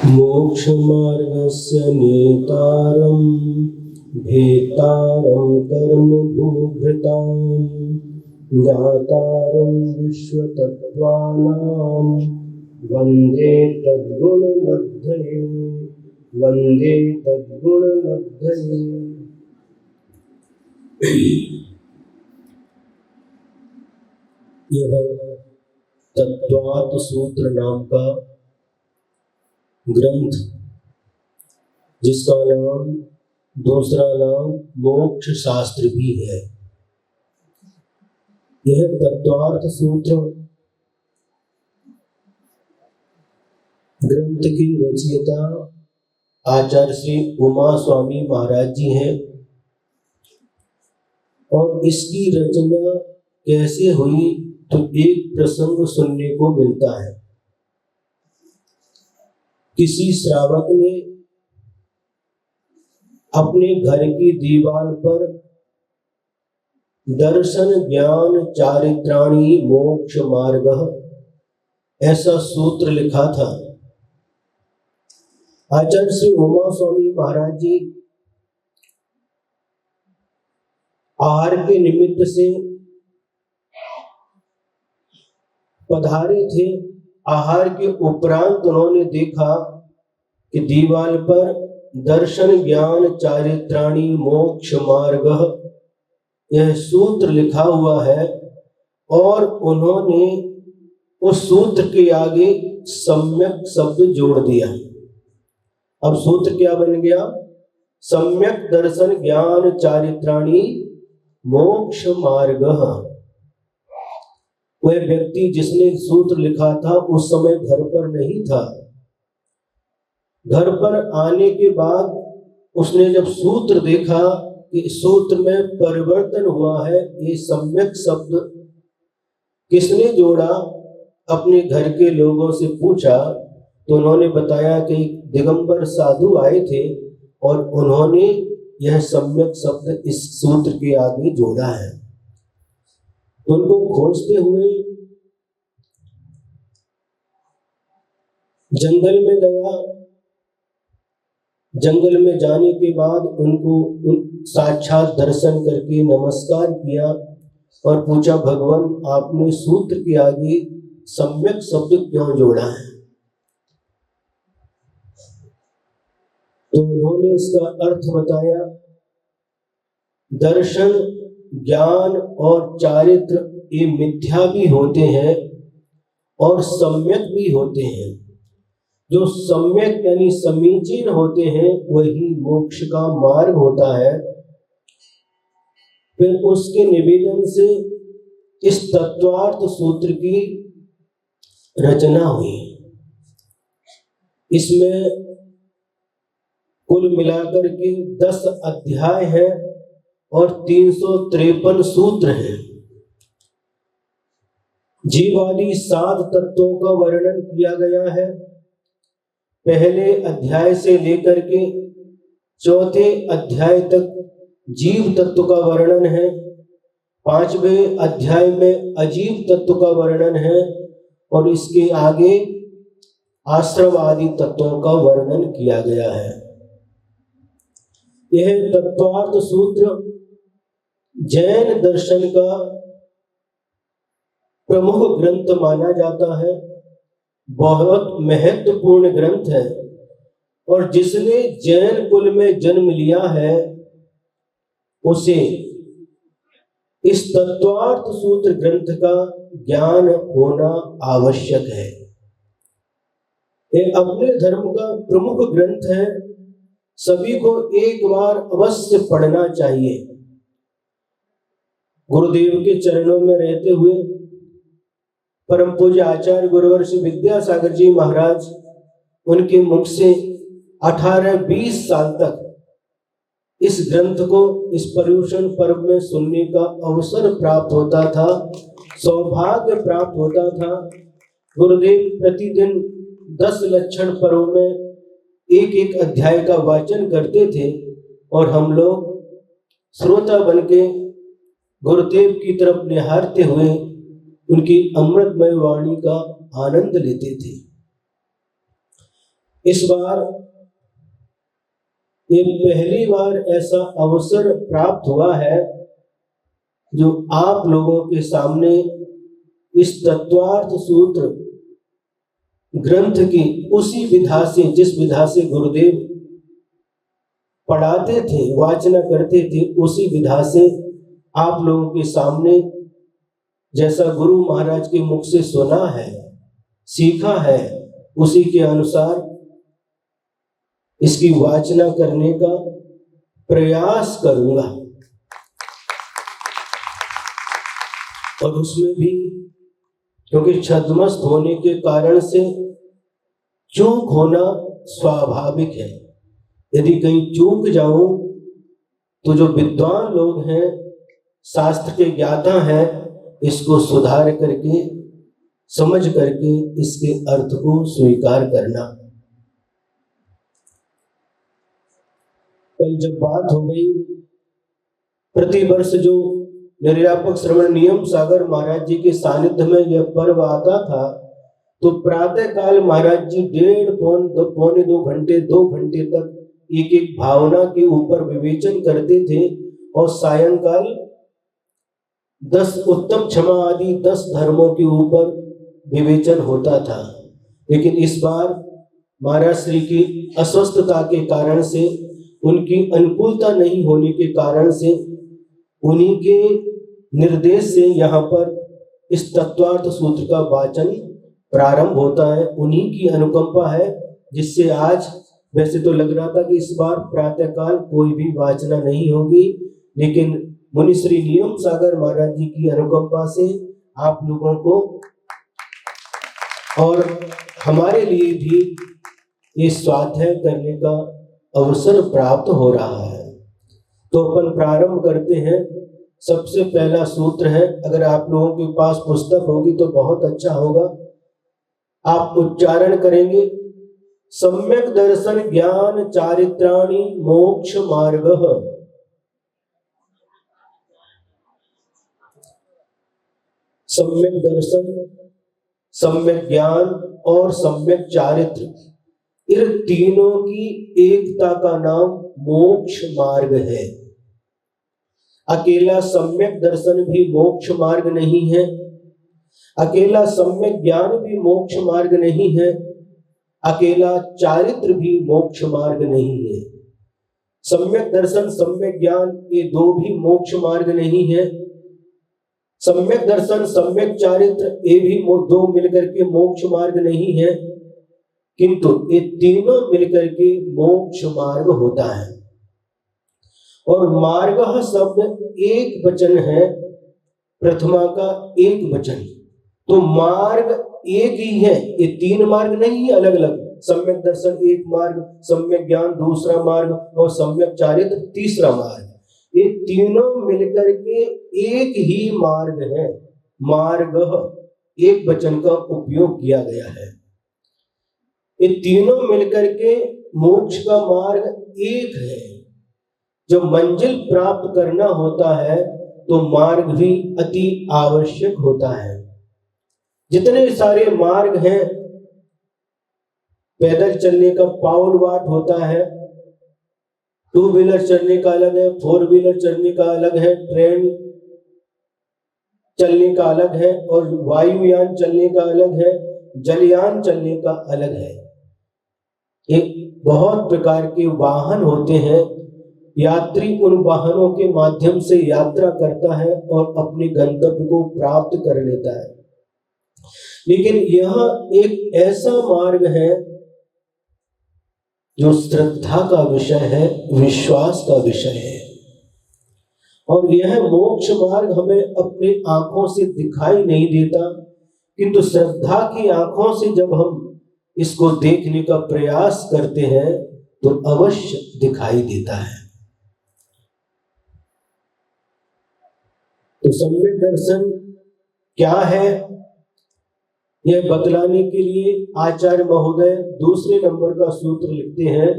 मोक्षमार्गस्य नेतारं भेतारं कर्मभूभृतां ज्ञातारं विश्वतत्त्वानां वन्दे तद्गुणलब्धये वन्दे तद्गुणलब्धये। यह तत्वात् सूत्र नाम का ग्रंथ, जिसका नाम दूसरा नाम मोक्ष शास्त्र भी है, यह तत्वार्थ सूत्र ग्रंथ की रचयिता आचार्य श्री उमा स्वामी महाराज जी हैं। और इसकी रचना कैसे हुई तो एक प्रसंग सुनने को मिलता है। किसी श्रावक ने अपने घर की दीवार पर दर्शन ज्ञान चारित्राणि मोक्ष मार्ग ऐसा सूत्र लिखा था। आचार्य श्री उमा स्वामी महाराज जी आहार के निमित्त से पधारे थे। आहार के उपरांत उन्होंने देखा कि दीवार पर दर्शन ज्ञान चारित्राणि मोक्ष मार्ग यह सूत्र लिखा हुआ है, और उन्होंने उस सूत्र के आगे सम्यक शब्द जोड़ दिया। अब सूत्र क्या बन गया? सम्यक दर्शन ज्ञान चारित्राणि मोक्ष मार्ग। वह व्यक्ति जिसने सूत्र लिखा था उस समय घर पर नहीं था। घर पर आने के बाद उसने जब सूत्र देखा कि सूत्र में परिवर्तन हुआ है, ये सम्यक शब्द किसने जोड़ा, अपने घर के लोगों से पूछा तो उन्होंने बताया कि दिगंबर साधु आए थे और उन्होंने यह सम्यक शब्द इस सूत्र के आगे जोड़ा है। उनको खोजते हुए जंगल में गया। जंगल में जाने के बाद उनको साक्षात दर्शन करके नमस्कार किया और पूछा, भगवान आपने सूत्र के आगे सम्यक शब्द क्यों जोड़ा है? तो उन्होंने इसका अर्थ बताया। दर्शन ज्ञान और चारित्र ये मिथ्या भी होते हैं और सम्यक भी होते हैं। जो सम्यक यानी समीचीन होते हैं वही मोक्ष का मार्ग होता है। फिर उसके निवेदन से इस तत्वार्थ सूत्र की रचना हुई। इसमें कुल मिलाकर के 10 अध्याय हैं और 353 सूत्र हैं। जीवादि 7 तत्वों का वर्णन किया गया है। पहले अध्याय से लेकर के 4थे अध्याय तक जीव तत्व का वर्णन है। 5वें अध्याय में अजीव तत्व का वर्णन है और इसके आगे आश्रम आदि तत्वों का वर्णन किया गया है। यह तत्वार्थ सूत्र जैन दर्शन का प्रमुख ग्रंथ माना जाता है। बहुत महत्वपूर्ण ग्रंथ है और जिसने जैन कुल में जन्म लिया है उसे इस तत्वार्थ सूत्र ग्रंथ का ज्ञान होना आवश्यक है। यह अपने धर्म का प्रमुख ग्रंथ है। सभी को एक बार अवश्य पढ़ना चाहिए। गुरुदेव के चरणों में रहते हुए परम पूज्य आचार्य गुरुवर श्री विद्यासागर जी महाराज, उनके मुख से 18-20 साल तक इस ग्रंथ को इस पर्युषण पर्व में सुनने का अवसर प्राप्त होता था, सौभाग्य प्राप्त होता था। गुरुदेव प्रतिदिन 10 लक्षण पर्व में एक अध्याय का वाचन करते थे और हम लोग श्रोता बनके गुरुदेव की तरफ निहारते हुए उनकी अमृतमय वाणी का आनंद लेते थे। इस बार ये पहली बार ऐसा अवसर प्राप्त हुआ है जो आप लोगों के सामने इस तत्वार्थ सूत्र ग्रंथ की उसी विधा से, जिस विधा से गुरुदेव पढ़ाते थे, वाचना करते थे, उसी विधा से आप लोगों के सामने जैसा गुरु महाराज के मुख से सुना है, सीखा है, उसी के अनुसार इसकी वाचना करने का प्रयास करूंगा। और उसमें भी क्योंकि छद्मस्त होने के कारण से चूक होना स्वाभाविक है। यदि कहीं चूक जाऊं तो जो विद्वान लोग हैं, शास्त्र के ज्ञाता हैं, इसको सुधार करके, समझ करके इसके अर्थ को स्वीकार करना। कल जब बात हो गई, प्रतिवर्ष जो निर्यापक श्रवण नियम सागर महाराज जी के सानिध्य में यह पर्व आता था, तो प्रातः काल महाराज जी 1.5 पौने 2 घंटे 2 घंटे तक एक एक भावना के ऊपर विवेचन करते थे और सायंकाल 10 उत्तम क्षमा आदि 10 धर्मों के ऊपर विवेचन होता था। लेकिन इस बार महाराज श्री की अस्वस्थता के कारण से, उनकी अनुकूलता नहीं होने के कारण से, उन्हीं के निर्देश से यहाँ पर इस तत्वार्थ सूत्र का वाचन प्रारंभ होता है। उन्हीं की अनुकंपा है जिससे आज, वैसे तो लग रहा था कि इस बार प्रातःकाल कोई भी वाचना नहीं होगी, लेकिन मुनि श्री नियम सागर महाराज जी की अनुकंपा से आप लोगों को और हमारे लिए भी ये स्वाध्याय करने का अवसर प्राप्त हो रहा है। तो अपन प्रारंभ करते हैं। सबसे पहला सूत्र है, अगर आप लोगों के पास पुस्तक होगी तो बहुत अच्छा होगा। आप उच्चारण करेंगे, सम्यक दर्शन ज्ञान चारित्राणि मोक्ष मार्गः। सम्यक दर्शन, सम्यक ज्ञान और सम्यक चारित्र, इन तीनों की एकता का नाम मोक्ष मार्ग है। अकेला सम्यक दर्शन भी मोक्ष मार्ग नहीं है, अकेला सम्यक ज्ञान भी मोक्ष मार्ग नहीं है, अकेला चारित्र भी मोक्ष मार्ग नहीं है। सम्यक दर्शन, सम्यक ज्ञान, ये दो भी मोक्ष मार्ग नहीं है। सम्यक दर्शन, सम्यक चारित्र, ये भी दो मिलकर के मोक्ष मार्ग नहीं है, किंतु ये तीनों मिलकर के मोक्ष मार्ग होता है। और मार्ग शब्द एक वचन है, प्रथमा का एक वचन, तो मार्ग एक ही है। ये तीन मार्ग नहीं है अलग अलग। सम्यक दर्शन एक मार्ग, सम्यक ज्ञान दूसरा मार्ग और सम्यक चारित्र तीसरा मार्ग। ये तीनों मिलकर के एक ही मार्ग है। मार्ग एक वचन का उपयोग किया गया है। ये तीनों मिलकर के मोक्ष का मार्ग एक है। जब मंजिल प्राप्त करना होता है तो मार्ग भी अति आवश्यक होता है। जितने सारे मार्ग हैं, पैदल चलने का पाउल वाट होता है, 2 व्हीलर चलने का अलग है, 4 व्हीलर चलने का अलग है, ट्रेन चलने का अलग है, और वायुयान चलने का अलग है, जलयान चलने का अलग है। एक बहुत प्रकार के वाहन होते हैं। यात्री उन वाहनों के माध्यम से यात्रा करता है और अपने गंतव्य को प्राप्त कर लेता है। लेकिन यह एक ऐसा मार्ग है जो श्रद्धा का विषय है, विश्वास का विषय है। और यह मोक्ष मार्ग हमें अपनी आंखों से दिखाई नहीं देता, किंतु श्रद्धा की आंखों से जब हम इसको देखने का प्रयास करते हैं तो अवश्य दिखाई देता है। तो सम्यक दर्शन क्या है, यह बतलाने के लिए आचार्य महोदय दूसरे नंबर का सूत्र लिखते हैं,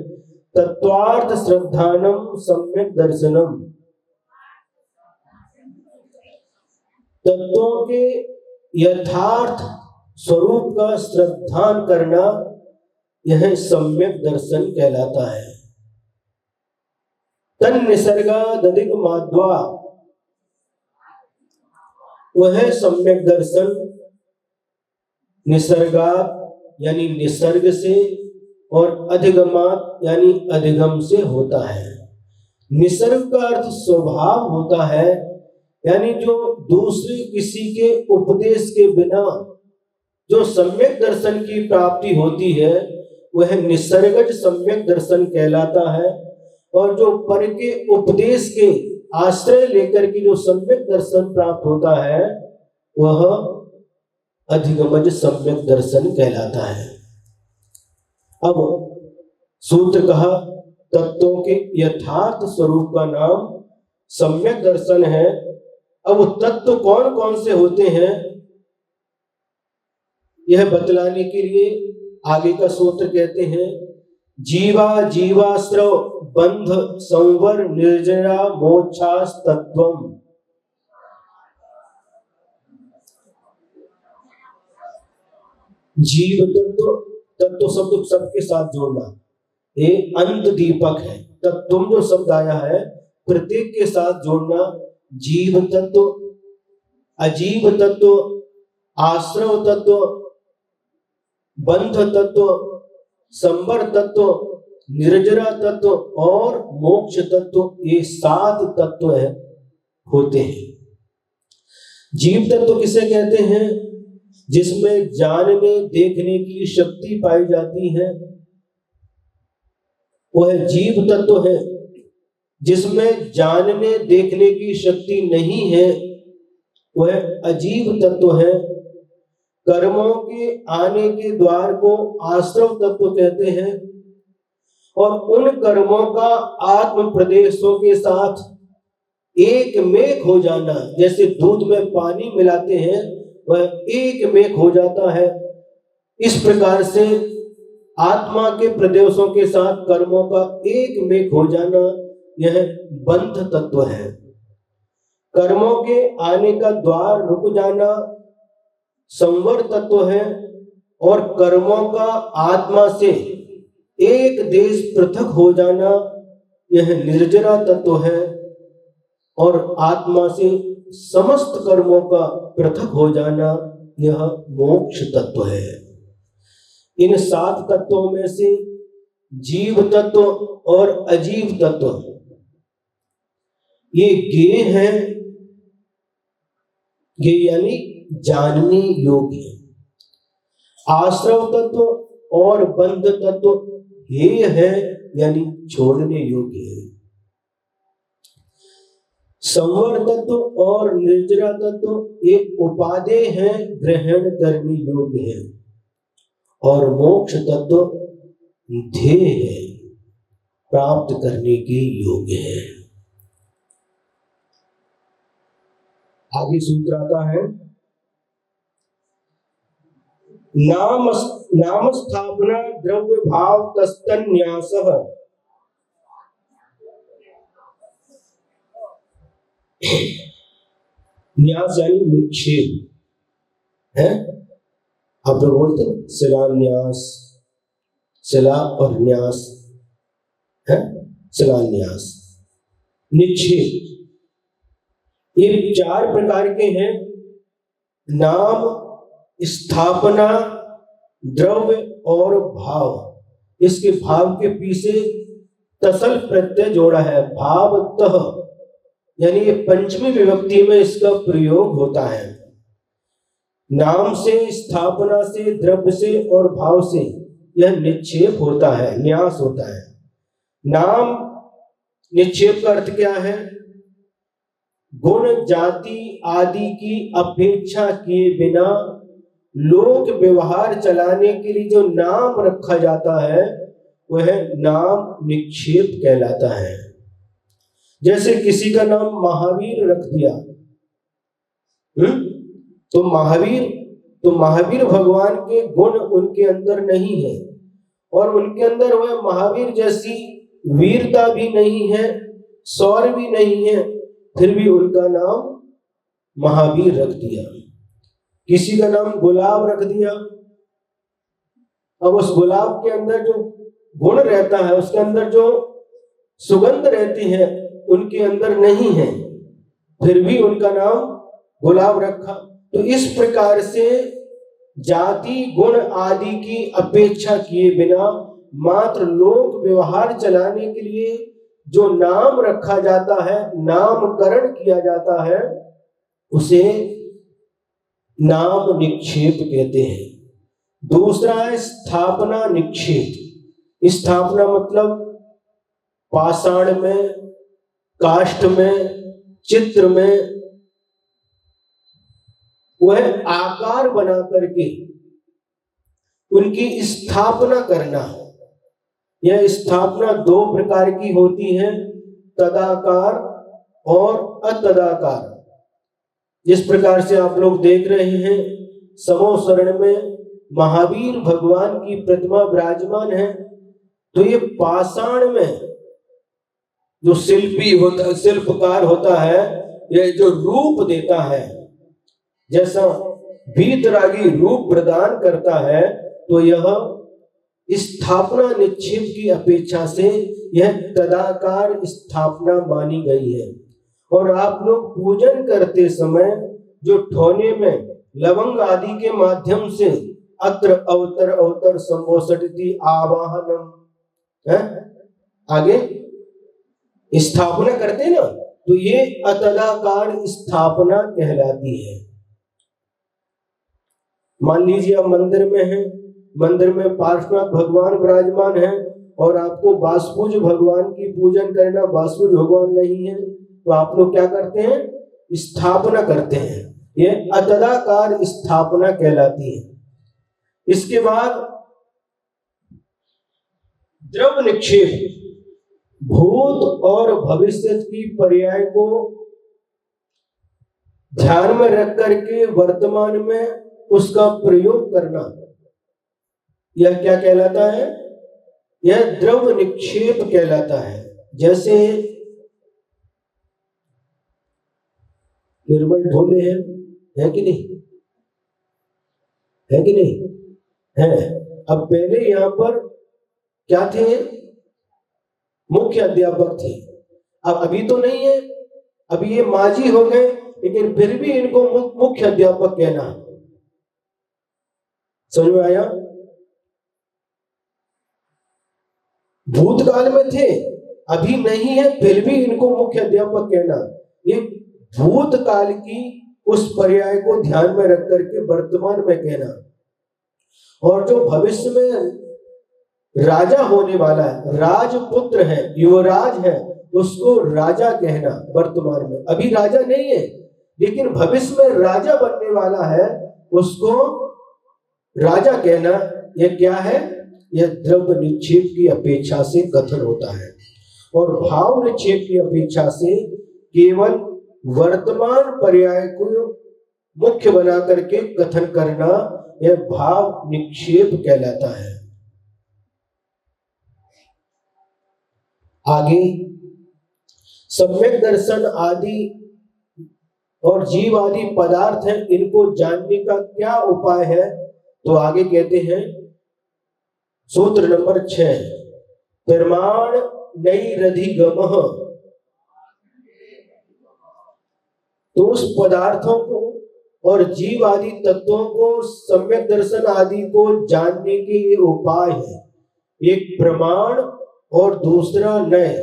तत्वार्थ श्रद्धानम सम्यक दर्शनम। तत्वों के यथार्थ स्वरूप का श्रद्धान करना, यह सम्यक दर्शन कहलाता है। तन निसर्गादधिक माध्वा, वह सम्यक दर्शन निसर्गात यानी निसर्ग से और अधिगमात यानी अधिगम से होता है। निसर्ग का अर्थ स्वभाव होता है, यानी जो दूसरे किसी के उपदेश के बिना जो सम्यक दर्शन की प्राप्ति होती है वह निसर्गज सम्यक दर्शन कहलाता है। और जो पर के उपदेश के आश्रय लेकर के जो सम्यक दर्शन प्राप्त होता है वह अधिगमज सम्यक दर्शन कहलाता है। अब सूत्र कहा तत्वों के यथार्थ स्वरूप का नाम सम्यक दर्शन है। अब तत्व कौन कौन से होते हैं यह बतलाने के लिए आगे का सूत्र कहते हैं, जीवा जीवाश्रव बंध संवर निर्जरा मोक्षास तत्वम। जीव तत्व शब्द सबके साथ जोड़ना, ये अंत दीपक है। तत्व जो शब्द आया है प्रत्येक के साथ जोड़ना। जीव तत्व, अजीव तत्व, आश्रव तत्व, बंध तत्व, संवर तत्व, निर्जरा तत्व और मोक्ष तत्व, ये 7 तत्व है होते हैं। जीव तत्व किसे कहते हैं? जिसमें जानने देखने की शक्ति पाई जाती है वह जीव तत्व है। जिसमें जानने देखने की शक्ति नहीं है वह अजीव तत्व है। कर्मों के आने के द्वार को आश्रव तत्व कहते हैं और उन कर्मों का आत्म प्रदेशों के साथ एक मेक हो जाना, जैसे दूध में पानी मिलाते हैं वह एक मेक हो जाता है, इस प्रकार से आत्मा के प्रदेशों के साथ कर्मों का एक मेक हो जाना यह बंध तत्व है। कर्मों के आने का द्वार रुक जाना संवर तत्व है और कर्मों का आत्मा से एक देश पृथक हो जाना यह निर्जरा तत्व है और आत्मा से समस्त कर्मों का पृथक हो जाना यह मोक्ष तत्व है। इन 7 तत्वों में से जीव तत्व और अजीव तत्व ये ज्ञेय है, ज्ञेय यानी जानने योग्य। आश्रव तत्व और बंध तत्व हेय है यानी छोड़ने योग्य है। संवर तत्व और निर्जरा तत्व एक उपादेय है, ग्रहण करने योग्य है। और मोक्ष तत्व ध्येय है, प्राप्त करने के योग्य है। आगे सूत्र आता है, नाम स्थापना द्रव्य भाव तस्तन्यासः। न्यास यानी निक्षेप है। आप लोग बोलते हैं शिलान्यास, शिला और न्यास है, शिलान्यास निक्षेप। ये 4 प्रकार के हैं, नाम, स्थापना, द्रव्य और भाव। इसके भाव के पीछे तसल प्रत्यय जोड़ा है, भावतः यानी ये पंचमी विभक्ति में इसका प्रयोग होता है। नाम से, स्थापना से, द्रव्य से और भाव से यह निक्षेप होता है, न्यास होता है। नाम निक्षेप का अर्थ क्या है? गुण जाति आदि की अपेक्षा किए बिना लोक व्यवहार चलाने के लिए जो नाम रखा जाता है वह नाम निक्षेप कहलाता है। जैसे किसी का नाम महावीर रख दिया, तो महावीर भगवान के गुण उनके अंदर नहीं है और उनके अंदर वह महावीर जैसी वीरता भी नहीं है, शौर्य भी नहीं है, फिर भी उनका नाम महावीर रख दिया। किसी का नाम गुलाब रख दिया, अब उस गुलाब के अंदर जो गुण रहता है, उसके अंदर जो सुगंध रहती है, उनके अंदर नहीं है, फिर भी उनका नाम गुलाब रखा। तो इस प्रकार से जाति गुण आदि की अपेक्षा किए बिना मात्र लोक व्यवहार चलाने के लिए जो नाम रखा जाता है, नामकरण किया जाता है, उसे नाम निक्षेप कहते हैं। दूसरा है स्थापना निक्षेप। स्थापना मतलब पाषाण में, काष्ठ में, चित्र में वह आकार बना करके उनकी स्थापना करना। यह स्थापना दो प्रकार की होती है, तदाकार और अतदाकार। जिस प्रकार से आप लोग देख रहे हैं, समोसरण में महावीर भगवान की प्रतिमा विराजमान है, तो ये पाषाण में जो शिल्पकार होता है, यह जो रूप देता है, जैसा वीतरागी रूप प्रदान करता है, तो यह स्थापना निक्षेप की अपेक्षा से यह तदाकार स्थापना मानी गई है। और आप लोग पूजन करते समय जो ठोने में लवंग आदि के माध्यम से अत्र अवतर अवतर संभोषति आवाहनम है, आगे स्थापना करते ना, तो ये अतदाकार स्थापना कहलाती है। मान लीजिए आप मंदिर में हैं, मंदिर में पार्श्वनाथ भगवान विराजमान है और आपको वासुपूज भगवान की पूजन करना, वासुपूज भगवान नहीं है, तो आप लोग क्या करते हैं? स्थापना करते हैं। यह अतदाकार स्थापना कहलाती है। इसके बाद द्रव्य निक्षेप, भूत और भविष्य की पर्याय को ध्यान में रख करके वर्तमान में उसका प्रयोग करना, यह क्या कहलाता है? यह द्रव्य निक्षेप कहलाता है। जैसे निर्मल ढोले हैं, है कि नहीं? है कि नहीं? है। अब पहले यहां पर क्या थे? मुख्य अध्यापक थे। अब अभी तो नहीं है, अभी ये माजी हो गए, लेकिन फिर भी इनको मुख्य अध्यापक कहना। समझ में आया? भूतकाल में थे, अभी नहीं है, फिर भी इनको मुख्य अध्यापक कहना। ये भूतकाल की उस पर्याय को ध्यान में रख करके वर्तमान में कहना। और जो भविष्य में राजा होने वाला है, राजपुत्र है, युवराज है, उसको राजा कहना वर्तमान में। अभी राजा नहीं है, लेकिन भविष्य में राजा बनने वाला है, उसको राजा कहना। यह क्या है? यह द्रव्य निक्षेप की अपेक्षा से कथन होता है। और भाव निक्षेप की अपेक्षा से केवल वर्तमान पर्याय को मुख्य बना करके कथन करना, यह भाव निक्षेप कहलाता है। आगे सम्यक दर्शन आदि और जीव आदि पदार्थ हैं, इनको जानने का क्या उपाय है? तो आगे कहते हैं सूत्र नंबर 6, प्रमाण नैरधिगमः। तो उस पदार्थों को और जीव आदि तत्वों को, सम्यक दर्शन आदि को जानने के ये उपाय है। एक प्रमाण और दूसरा नय।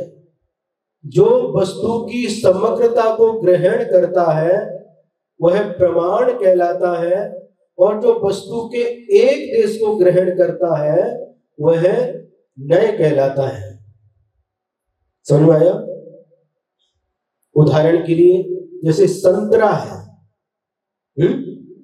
जो वस्तु की समग्रता को ग्रहण करता है वह प्रमाण कहलाता है, और जो वस्तु के एक देश को ग्रहण करता है वह नय कहलाता है। समझ में आया? उदाहरण के लिए जैसे संतरा है,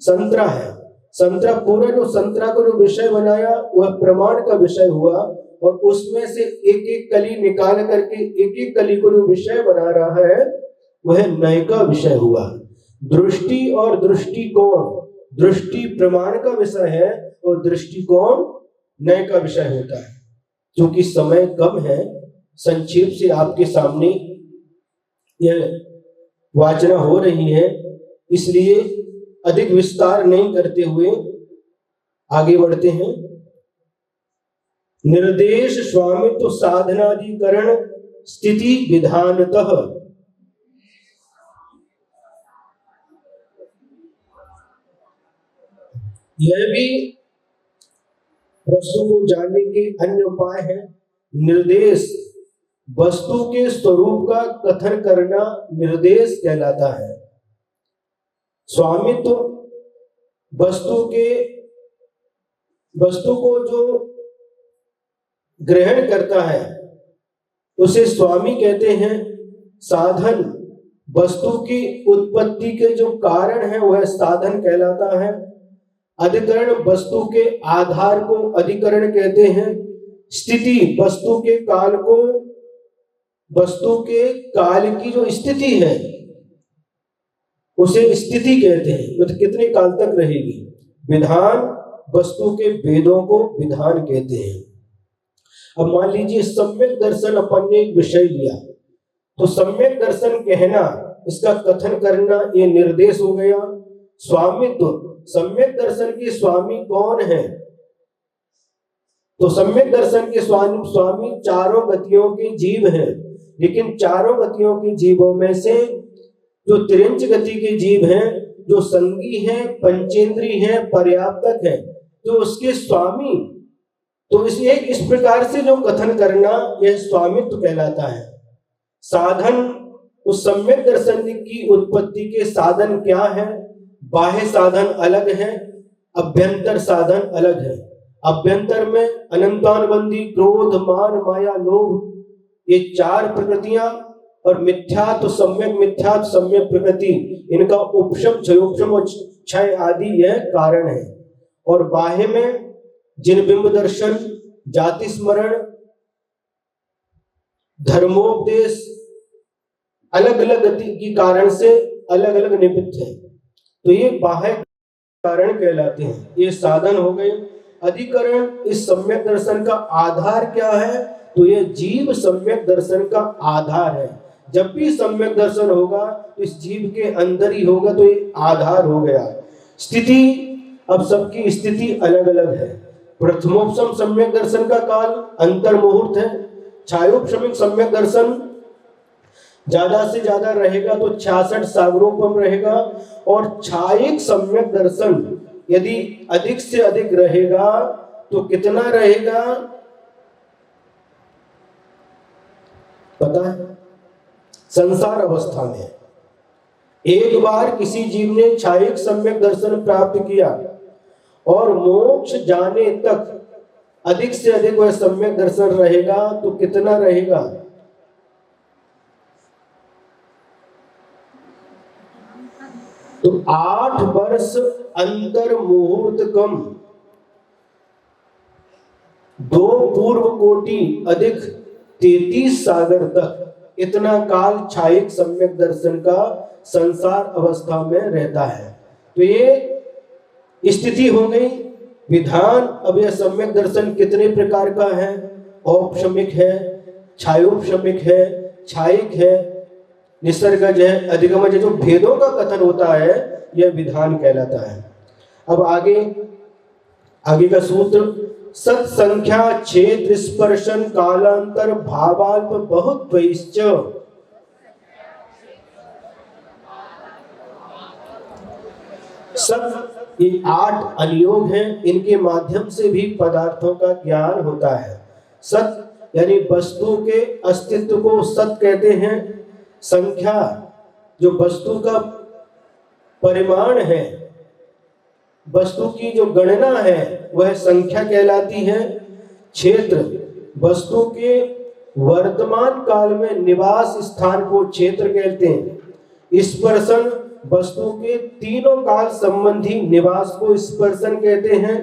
संतरा है, संतरा पूरा जो संतरा को जो विषय बनाया वह प्रमाण का विषय हुआ, और उसमें से एक एक कली निकाल करके एक एक कली को जो विषय बना रहा है वह नय का विषय हुआ। दृष्टि और दृष्टिकोण, दृष्टि प्रमाण का विषय है और दृष्टिकोण नय का विषय होता है। क्योंकि समय कम है, संक्षेप से आपके सामने यह वाचना हो रही है, इसलिए अधिक विस्तार नहीं करते हुए आगे बढ़ते हैं। निर्देश स्वामित्व साधनाधिकरण स्थिति विधानतः। यह भी वस्तु को जानने के अन्य उपाय है। निर्देश वस्तु के स्वरूप का कथन करना निर्देश कहलाता है। स्वामित्व वस्तु को जो ग्रहण करता है उसे स्वामी कहते हैं। साधन वस्तु की उत्पत्ति के जो कारण है वह साधन कहलाता है। अधिकरण वस्तु के आधार को अधिकरण कहते हैं। स्थिति वस्तु के काल की जो स्थिति है उसे स्थिति कहते हैं, तो कितने काल तक रहेगी। विधान वस्तु के वेदों को विधान कहते हैं। अब मान लीजिए सम्यक दर्शन अपन ने एक विषय लिया, तो सम्यक दर्शन कहना, इसका कथन करना, ये निर्देश हो गया। स्वामित्व सम्यक दर्शन के स्वामी कौन है, तो सम्यक दर्शन के स्वामी चारों गतियों के जीव हैं। लेकिन चारों गतियों के जीवों में से जो त्रिंच गति के जीव हैं, जो संगी हैं, पंचेंद्री हैं, पर्याप्तक हैं, जो उसके स्वामी, तो इस प्रकार से जो कथन करना यह स्वामित्व कहलाता है। साधन उस सम्यक दर्शन की उत्पत्ति के साधन क्या है। बाह्य साधन अलग है, अभ्यंतर साधन अलग है। अभ्यंतर में अनंतानुबंधी क्रोध, मान, माया, लोभ, ये चार प्रकृतियां, और मिथ्यात्व, सम्यक मिथ्यात्व, सम्यक प्रकृति, इनका उपशम, क्षयोपशम और क्षय आदि यह कारण है। और बाह्य में जिन बिंब दर्शन, जाति स्मरण, धर्मोपदेश, अलग अलग गति की कारण से अलग अलग निमित्त है, तो ये बाह्य कारण कहलाते हैं। ये साधन हो गए। अधिकरण इस सम्यक दर्शन का आधार क्या है, तो ये जीव सम्यक दर्शन का आधार है। जब भी सम्यक दर्शन होगा तो इस जीव के अंदर ही होगा, तो ये आधार हो गया। स्थिति, अब सबकी स्थिति अलग अलग है। प्रथमोपशम सम्यक दर्शन का काल अंतर मुहूर्त है। छायोपशमिक सम्यक दर्शन ज्यादा से ज्यादा रहेगा तो 66 सागरोपम रहेगा। और छायिक सम्यक दर्शन यदि अधिक से अधिक रहेगा तो कितना रहेगा पता है। संसार अवस्था में एक बार किसी जीव ने छायिक सम्यक दर्शन प्राप्त किया और मोक्ष जाने तक अधिक से अधिक वह सम्यक दर्शन रहेगा, तो कितना रहेगा, तो 8 वर्ष अंतर मुहूर्त कम, 2 पूर्व कोटि अधिक 33 सागर तक, इतना काल छायिक सम्यक दर्शन का संसार अवस्था में रहता है। तो ये स्थिति हो गई। विधान, अब यह सम्यक दर्शन कितने प्रकार का है, औपशमिक है, छायोपशमिक है, छायिक है, निसर्गज है, अधिगमज है, जो भेदों का कथन होता है यह विधान कहलाता है। अब आगे का सूत्र, सत संख्या क्षेत्र स्पर्शन कालांतर भावाल्प बहुत वैश्च। सत ये 8 अनियोग हैं, इनके माध्यम से भी पदार्थों का ज्ञान होता है। सत यानी वस्तु के अस्तित्व को सत कहते हैं। संख्या जो वस्तु का परिमाण है, वस्तु की जो गणना है वह संख्या कहलाती है। क्षेत्र वस्तु के वर्तमान काल में निवास स्थान को क्षेत्र कहते हैं। स्पर्शन वस्तु के तीनों काल संबंधी निवास को स्पर्शन कहते हैं।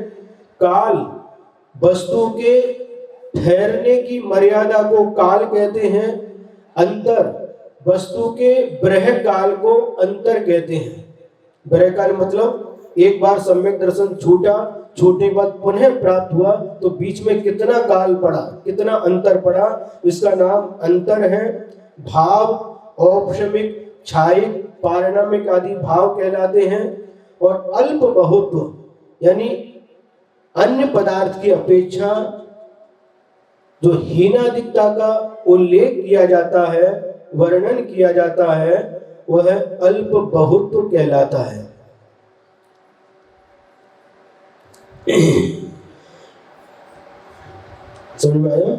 काल वस्तु के ठहरने की मर्यादा को काल कहते हैं। अंतर वस्तु के ब्रह काल को अंतर कहते हैं। ब्रह काल मतलब एक बार सम्यक दर्शन छूटने के बाद पुनः प्राप्त हुआ तो बीच में कितना काल पड़ा, कितना अंतर पड़ा, इसका नाम अंतर है। भाव औपशमिक, छायिक, पारिणामिक आदि भाव कहलाते हैं। और अल्प बहुत्व यानी अन्य पदार्थ की अपेक्षा जो हीनादिकता का उल्लेख किया जाता है, वर्णन किया जाता है, वह अल्प बहुत्व कहलाता है। समझ में आया?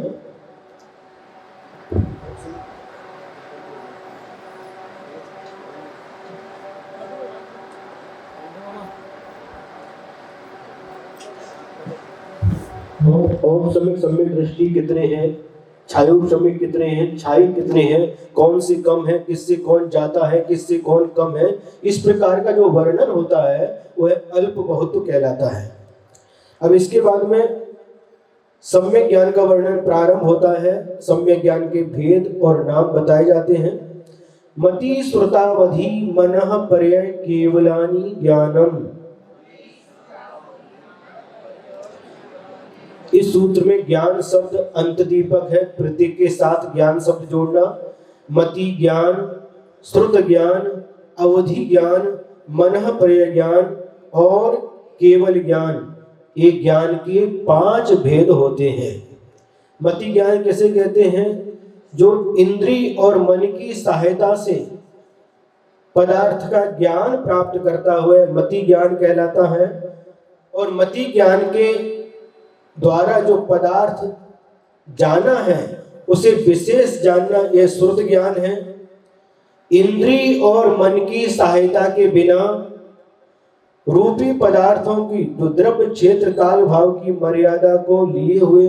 औपसमिक सम्यक दृष्टि कितने हैं, छायोपसमिक कितने हैं, छाई कितने हैं, कौन से कम है, किससे कौन ज्यादा है, किससे कौन कम है, इस प्रकार का जो वर्णन होता है वह अल्प बहुत्व कहलाता है। अब इसके बाद में सम्यक ज्ञान का वर्णन प्रारंभ होता है। सम्यक ज्ञान के भेद और नाम बताए जाते हैं। मति श्रुतावधि मनः पर्यय केवलानि ज्ञानम। इस सूत्र में ज्ञान शब्द अंत दीपक है, प्रतीक के साथ ज्ञान शब्द जोड़ना। मति ज्ञान, श्रुत ज्ञान, अवधि ज्ञान, मनः पर्यय ज्ञान और केवल ज्ञान, ये ज्ञान के 5 भेद होते हैं। मति ज्ञान कैसे कहते हैं? जो इंद्रिय और मन की सहायता से पदार्थ का ज्ञान प्राप्त करता हुआ मति ज्ञान कहलाता है। और मति ज्ञान के द्वारा जो पदार्थ जाना है उसे विशेष जानना, यह श्रुत ज्ञान है। इंद्रिय और मन की सहायता के बिना रूपी पदार्थों की जो द्रव्य क्षेत्र काल भाव की मर्यादा को लिए हुए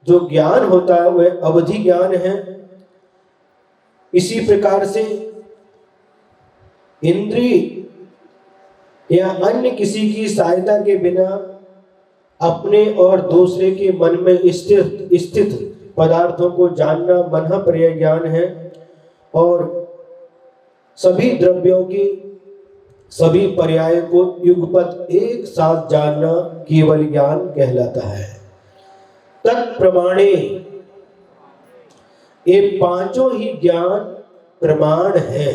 जो ज्ञान होता है वह अवधि ज्ञान है। इसी प्रकार से इंद्रिय या अन्य किसी की सहायता के बिना अपने और दूसरे के मन में स्थित पदार्थों को जानना मनः पर्यय ज्ञान है। और सभी द्रव्यों की सभी पर्याय को युगपत एक साथ जानना केवल ज्ञान कहलाता है। तत्प्रमाणे, ये पांचों ही ज्ञान प्रमाण है।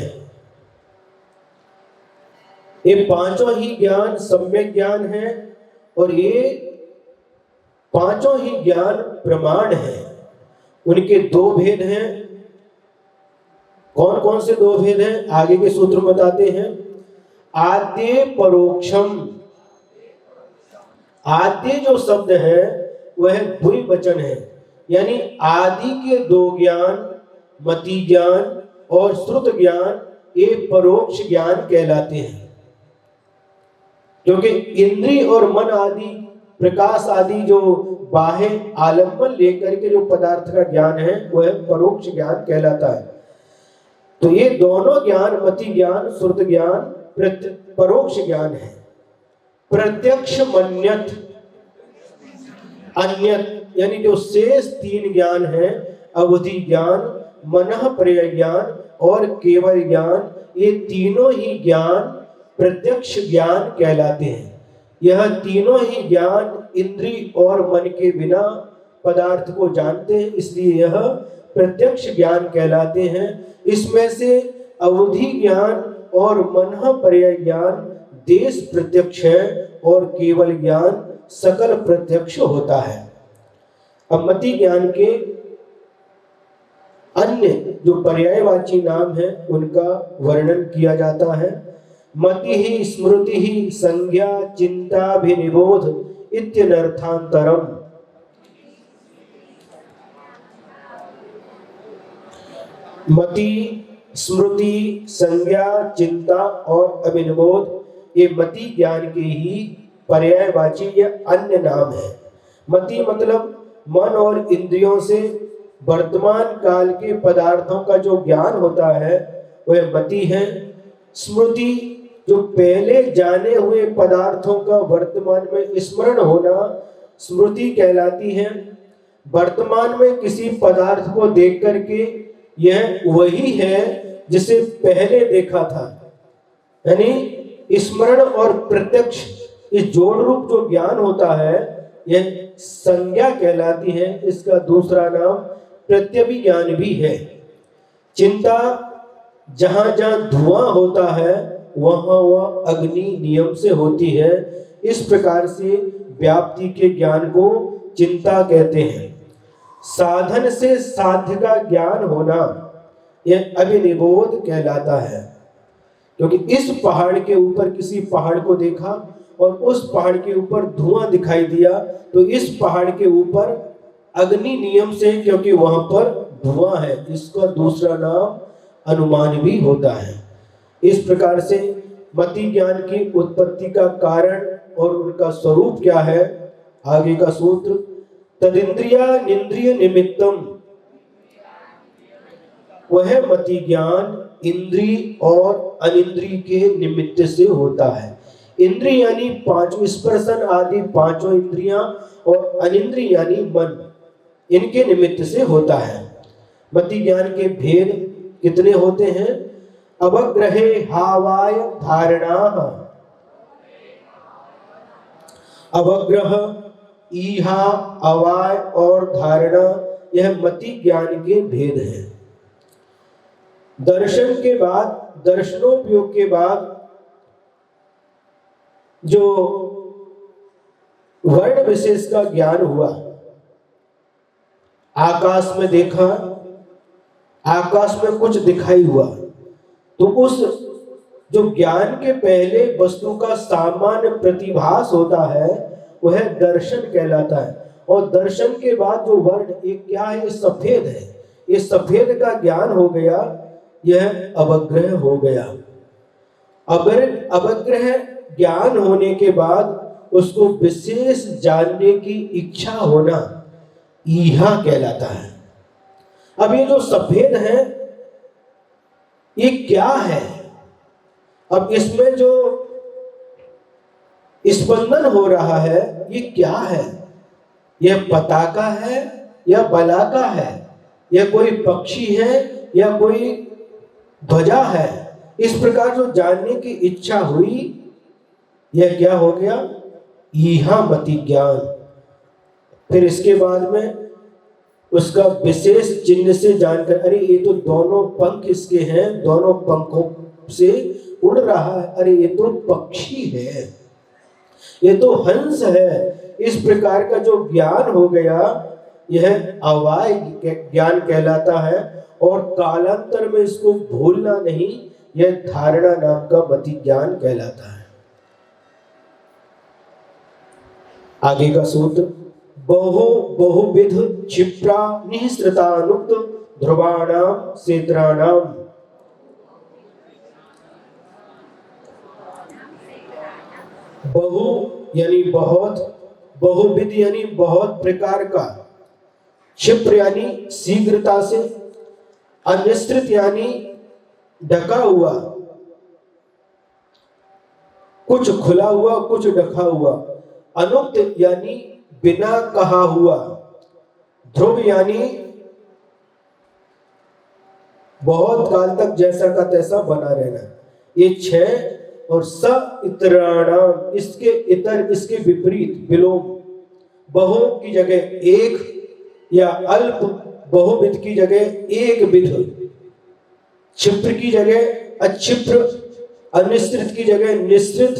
ये पांचों ही ज्ञान सम्यक ज्ञान है और ये पांचों ही ज्ञान प्रमाण है। उनके 2 भेद हैं। कौन कौन से 2 भेद हैं आगे के सूत्र बताते हैं। आद्य परोक्षम, आद्य जो शब्द है वह द्विवचन है, यानी आदि के 2 ज्ञान, मति ज्ञान और श्रुत ज्ञान, ये परोक्ष ज्ञान कहलाते हैं। क्योंकि इंद्रिय और मन आदि, प्रकाश आदि जो बाह्य आलम्बन लेकर के जो पदार्थ का ज्ञान है वह परोक्ष ज्ञान कहलाता है। तो ये दोनों ज्ञान, मति ज्ञान, श्रुत ज्ञान परोक्ष ज्ञान है। प्रत्यक्ष मन्यत अन्यत, यानी जो शेष 3 ज्ञान है, अवधि ज्ञान, मनः पर्यय ज्ञान और केवल ज्ञान, ये तीनों ही ज्ञान प्रत्यक्ष ज्ञान कहलाते हैं। यह तीनों ही ज्ञान इंद्रिय और मन के बिना पदार्थ को जानते हैं, इसलिए यह प्रत्यक्ष ज्ञान कहलाते हैं। इसमें से अवधि ज्ञान और मनः पर्यय ज्ञान देश प्रत्यक्ष है और केवल ज्ञान सकल प्रत्यक्ष होता है। अब मति ज्ञान के अन्य जो पर्यायवाची नाम है उनका वर्णन किया जाता है। मति ही स्मृति ही संज्ञा चिंताभिनिबोध इत्यनर्थांतरम। मति, स्मृति, संज्ञा, चिंता और अभिनिबोध, ये मति ज्ञान के ही पर्यायवाची या अन्य नाम है। मति मतलब मन और इंद्रियों से वर्तमान काल के पदार्थों का जो ज्ञान होता है वह मति है। स्मृति जो पहले जाने हुए पदार्थों का वर्तमान में स्मरण होना स्मृति कहलाती है। वर्तमान में किसी पदार्थ को देख करके यह वही है जिसे पहले देखा था, यानी स्मरण और प्रत्यक्ष इस जोड़ रूप जो ज्ञान होता है यह संज्ञा कहलाती है। इसका दूसरा नाम प्रत्यभिज्ञान भी है। चिंता, जहां जहां धुआं होता है वहां वह अग्नि नियम से होती है। इस प्रकार से व्याप्ति के ज्ञान को चिंता कहते हैं। साधन से साध्य का ज्ञान होना यह अभिनिबोध कहलाता है। क्योंकि इस पहाड़ के ऊपर किसी पहाड़ को देखा और उस पहाड़ के ऊपर धुआं दिखाई दिया, तो इस पहाड़ के ऊपर अग्नि नियम से, क्योंकि वहां पर धुआं है, इसका दूसरा नाम अनुमान भी होता है। इस प्रकार से मति ज्ञान की उत्पत्ति का कारण और उनका स्वरूप क्या है, आगे का सूत्र, तदिंद्रिया निंद्रिय निमित्तम, वह मति ज्ञान इंद्रिय और अनिंद्रिय के निमित्त से होता है। इंद्रिय यानी पांच स्पर्शन आदि पांचों इंद्रियां, और अनिंद्रिय यानी मन, इनके निमित्त से होता है। मति ज्ञान के भेद कितने होते हैं? अवग्रहे हावाय धारणा, अवग्रह, ईहा, अवाय और धारणा, यह मति ज्ञान के भेद हैं। दर्शन के बाद, दर्शनोपयोग के बाद जो वर्ण विशेष का ज्ञान हुआ, आकाश में देखा, आकाश में कुछ दिखाई हुआ, तो उस जो ज्ञान के पहले वस्तु का सामान्य प्रतिभास होता है वह दर्शन कहलाता है। और दर्शन के बाद जो वर्ण, एक क्या है, सफेद है, ये सफेद का ज्ञान हो गया, यह अवग्रह हो गया। अवग्रह ज्ञान होने के बाद उसको विशेष जानने की इच्छा होना ईहा कहलाता है। अब ये जो सफेद है ये क्या है? अब इसमें जो स्पंदन हो रहा है ये क्या है? यह पताका है या बलाका है, यह कोई पक्षी है या कोई ध्वजा है? इस प्रकार जो जानने की इच्छा हुई, यह क्या हो गया? ईहा मति ज्ञान। फिर इसके बाद में उसका विशेष चिन्ह से जानकर, अरे ये तो दोनों पंख इसके हैं, दोनों पंखों से उड़ रहा है, अरे ये तो पक्षी है, ये तो हंस है। इस प्रकार का जो ज्ञान हो गया यह अवाय ज्ञान कहलाता है। और कालांतर में इसको भूलना नहीं, यह धारणा नाम का मति ज्ञान कहलाता है। आगे का सूत्र, बहुविध क्षिप्रा निःसृतानुक्त ध्रुवाणाम क्षेत्राणाम, बहु यानी बहुत, बहुविध यानी बहुत प्रकार का, क्षिप्र यानी शीघ्रता से, अनिश्चित यानी ढका हुआ, कुछ खुला हुआ कुछ ढका हुआ, अनुक्त यानी बिना कहा हुआ, ध्रुव यानी बहुत काल तक जैसा का तैसा बना रहना। ये छह। और स इतराणाम, इसके इतर, इसके विपरीत विलोम, बहु की जगह एक या अल्प, बहुविध की जगह एक विध, क्षिप्र की जगह अक्षिप्र, अनिश्चित की जगह निश्चित,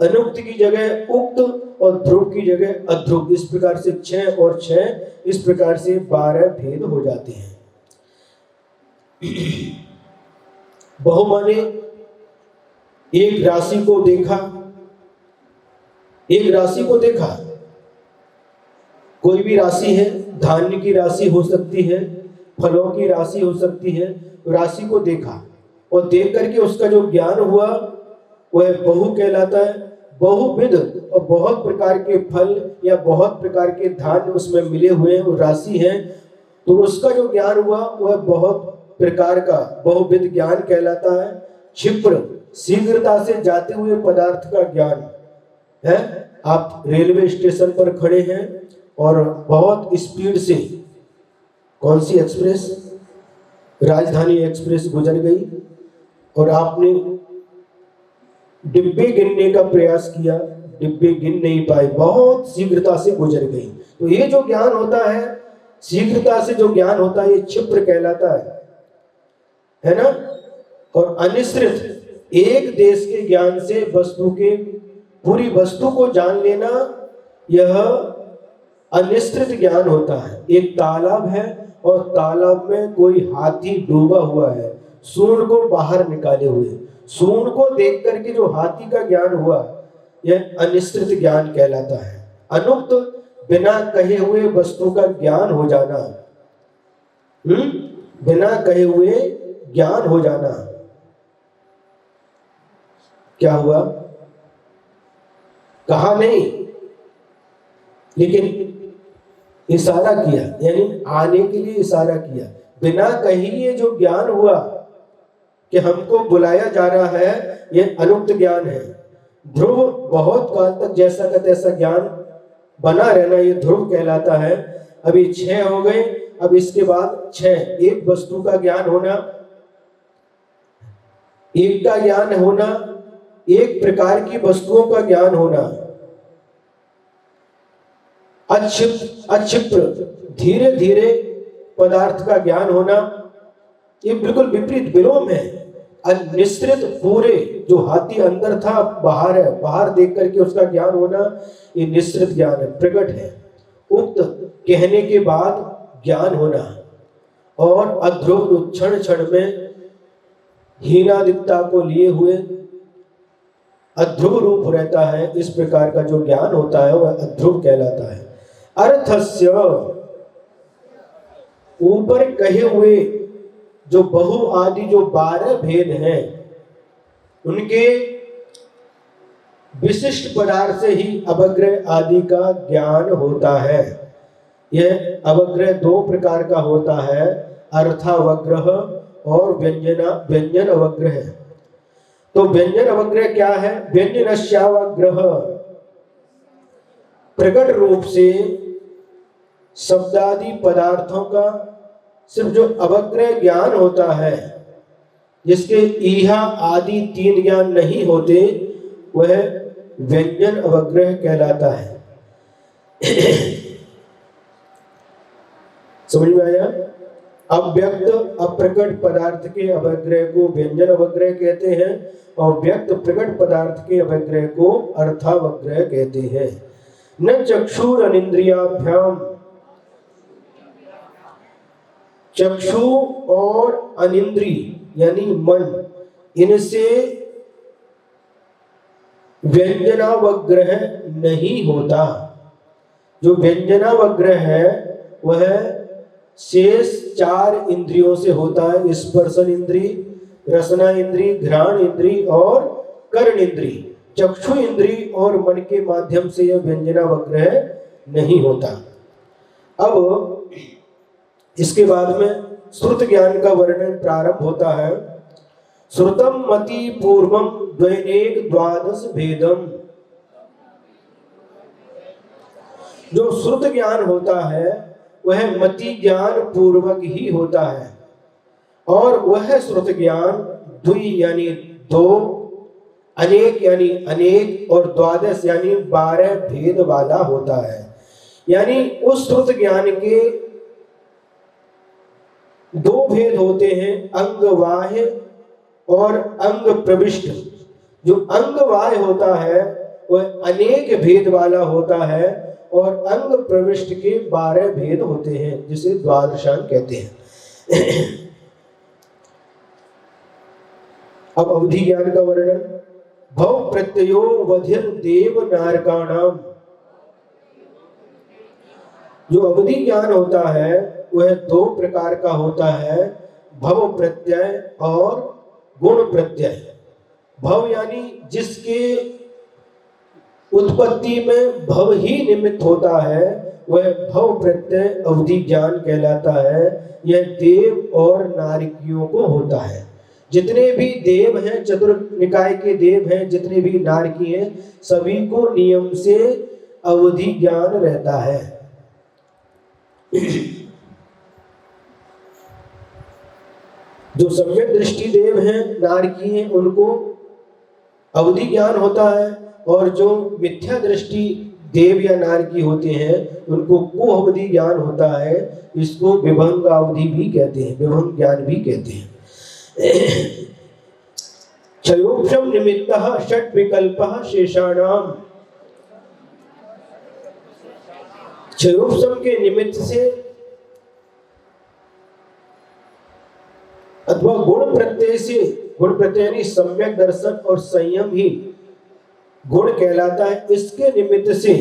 अनुक्त की जगह उक्त और ध्रुव की जगह अध्रुव। इस प्रकार से 6 और 6, इस प्रकार से 12 भेद हो जाते हैं। बहु माने एक राशि को देखा, एक राशि को देखा, कोई भी राशि है, धान्य की राशि हो सकती है, फलों की राशि हो सकती है, राशि को देखा और देख करके उसका जो ज्ञान हुआ वह बहु कहलाता है। बहुविध और बहुत प्रकार के फल या बहुत प्रकार के धान्य उसमें मिले हुए हैं, वो राशि है, तो उसका जो ज्ञान हुआ वह बहुत प्रकार का बहुविध ज्ञान कहलाता है। क्षिप्र, शीघ्रता से जाते हुए पदार्थ का ज्ञान है। आप रेलवे स्टेशन पर खड़े हैं और बहुत स्पीड से, कौन सी एक्सप्रेस, राजधानी एक्सप्रेस गुजर गई और आपने डिब्बे गिनने का प्रयास किया, डिब्बे गिन नहीं पाए, बहुत शीघ्रता से गुजर गई। तो ये जो ज्ञान होता है, शीघ्रता से जो ज्ञान होता है, ये क्षिप्र कहलाता है ना। और अनिश्चित, एक देश के ज्ञान से वस्तु के, पूरी वस्तु को जान लेना, यह अनिश्चित ज्ञान होता है। एक तालाब है और तालाब में कोई हाथी डूबा हुआ है, सूंड को बाहर निकाले हुए। सूंड को देख करके जो हाथी का ज्ञान हुआ, यह अनिश्चित ज्ञान कहलाता है। अनुक्त बिना कहे हुए वस्तु का ज्ञान हो जाना, बिना कहे हुए ज्ञान हो जाना, क्या हुआ? कहा नहीं, लेकिन इशारा किया, यानी आने के लिए इशारा किया। बिना कही ये जो ज्ञान हुआ कि हमको बुलाया जा रहा है, ये अनुक्त ज्ञान है। ध्रुव बहुत काल तक जैसा का तैसा ज्ञान बना रहना, ये ध्रुव कहलाता है। अभी 6 हो गए, अब इसके बाद 6, एक वस्तु का ज्ञान होना, एक का ज्ञान होना, एक प्रकार की वस्तुओं का ज्ञान होना, अक्षिप्र धीरे धीरे पदार्थ का ज्ञान होना, ये बिल्कुल विपरीत विलोम है। अनिश्चित पूरे, जो हाथी अंदर था बाहर है, बाहर देख करके उसका ज्ञान होना, ये निश्चित ज्ञान है, प्रकट है। उक्त कहने के बाद ज्ञान होना, और अध्रुव क्षण क्षण में हीनादिकता को लिए हुए अध्रुव रूप रहता है, इस प्रकार का जो ज्ञान होता है वह अध्रुव कहलाता है। अर्थस्य, ऊपर कहे हुए जो बहु आदि जो 12 भेद हैं, उनके विशिष्ट पदार्थ से ही अवग्रह आदि का ज्ञान होता है। यह अवग्रह 2 प्रकार का होता है, अर्थावग्रह और व्यंजन अवग्रह। तो व्यंजन अवग्रह क्या है? व्यंजनस्यावग्रह, प्रकट रूप से शब्दादि पदार्थों का सिर्फ जो अवग्रह ज्ञान होता है, जिसके ईहा आदि 3 ज्ञान नहीं होते, वह व्यंजन अवग्रह कहलाता है। समझ में आया? अव्यक्त अप्रकट पदार्थ के अवग्रह को व्यंजन अवग्रह कहते हैं, और व्यक्त प्रकट पदार्थ के अवग्रह को अर्थावग्रह कहते हैं। न चक्षुर अनिंद्रियाभ्याम, चक्षु और अनिंद्री यानी मन, इनसे व्यंजनावग्रह नहीं होता। जो व्यंजनावग्रह है वह शेष 4 इंद्रियों से होता है, स्पर्शन इंद्री, रसना इंद्री, घ्राण इंद्री और कर्ण इंद्री। चक्षु इंद्री और मन के माध्यम से यह व्यंजनावग्रह नहीं होता। अब इसके बाद में श्रुत ज्ञान का वर्णन प्रारंभ होता है। श्रुतम मति पूर्वम द्वैनेक द्वादश भेदम। जो श्रुत ज्ञान होता है वह मति ज्ञान पूर्वक ही होता है, और वह श्रुत ज्ञान द्वि यानी 2, अनेक यानी अनेक, और द्वादश यानी 12 भेद वाला होता है। यानी उस श्रुत ज्ञान के 2 भेद होते हैं, अंगवाह्य और अंग प्रविष्ट। जो अंगवाह्य होता है वह अनेक भेद वाला होता है, और अंग प्रविष्ट के 12 भेद होते हैं, जिसे द्वादशांग कहते हैं। अब अवधि ज्ञान का वर्णन। भव प्रत्ययो वधिर देव नारकाणाम। जो अवधि ज्ञान होता है वह 2 प्रकार का होता है, भव प्रत्यय और गुण प्रत्यय। भव यानी जिसके उत्पत्ति में भव ही निमित्त होता है, वह भव प्रत्यय अवधि ज्ञान कहलाता है। यह देव और नारकियों को होता है। जितने भी देव हैं, चतुर्निकाय के देव हैं, जितने भी नारकी हैं, सभी को नियम से अवधि ज्ञान रहता है। जो सम्यक दृष्टि देव हैं, नारकी हैं, उनको अवधि ज्ञान होता है, और जो मिथ्या दृष्टि देव या नारकी होते हैं उनको कुअवधि ज्ञान होता है। इसको विभंग अवधि भी कहते हैं, विभंग ज्ञान भी कहते हैं। क्षयोक्षम निमित्तः षट् विकल्पः शेषाणाम। क्षयोपशम के निमित्त से अथवा गुण प्रत्यय से, गुण प्रत्यय यानी सम्यक दर्शन और संयम ही गुण कहलाता है, इसके निमित्त से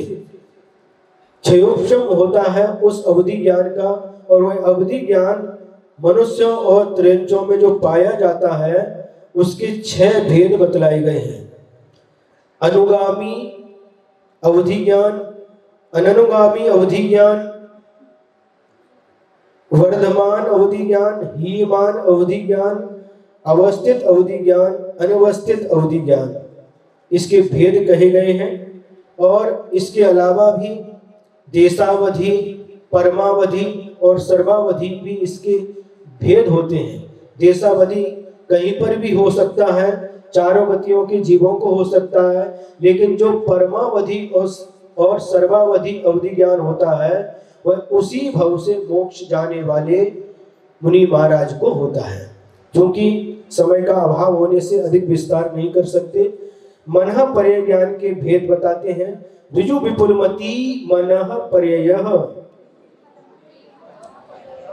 क्षयोपशम होता है उस अवधि ज्ञान का। और वह अवधि ज्ञान मनुष्यों और त्रयंचों में जो पाया जाता है उसके 6 भेद बतलाए गए हैं। अनुगामी अवधि ज्ञान, अननुगामी अवधि ज्ञान, वर्धमान अवधि ज्ञान, हीयमान अवधि ज्ञान, अवस्थित अवधि ज्ञान, अनवस्थित अवधि ज्ञान, इसके भेद कहे गए हैं। और इसके अलावा भी देशावधि, परमावधि और सर्वावधि भी इसके भेद होते हैं। देशावधि कहीं पर भी हो सकता है, चारों गतियों के जीवों को हो सकता है, लेकिन जो परमावधि और सर्वावधि अवधि ज्ञान होता है वह उसी भव से मोक्ष जाने वाले मुनि महाराज को होता है। क्योंकि समय का अभाव होने से अधिक विस्तार नहीं कर सकते, मनः पर्यय ज्ञान के भेद बताते हैं। ऋजु विपुलमति मनः पर्ययः,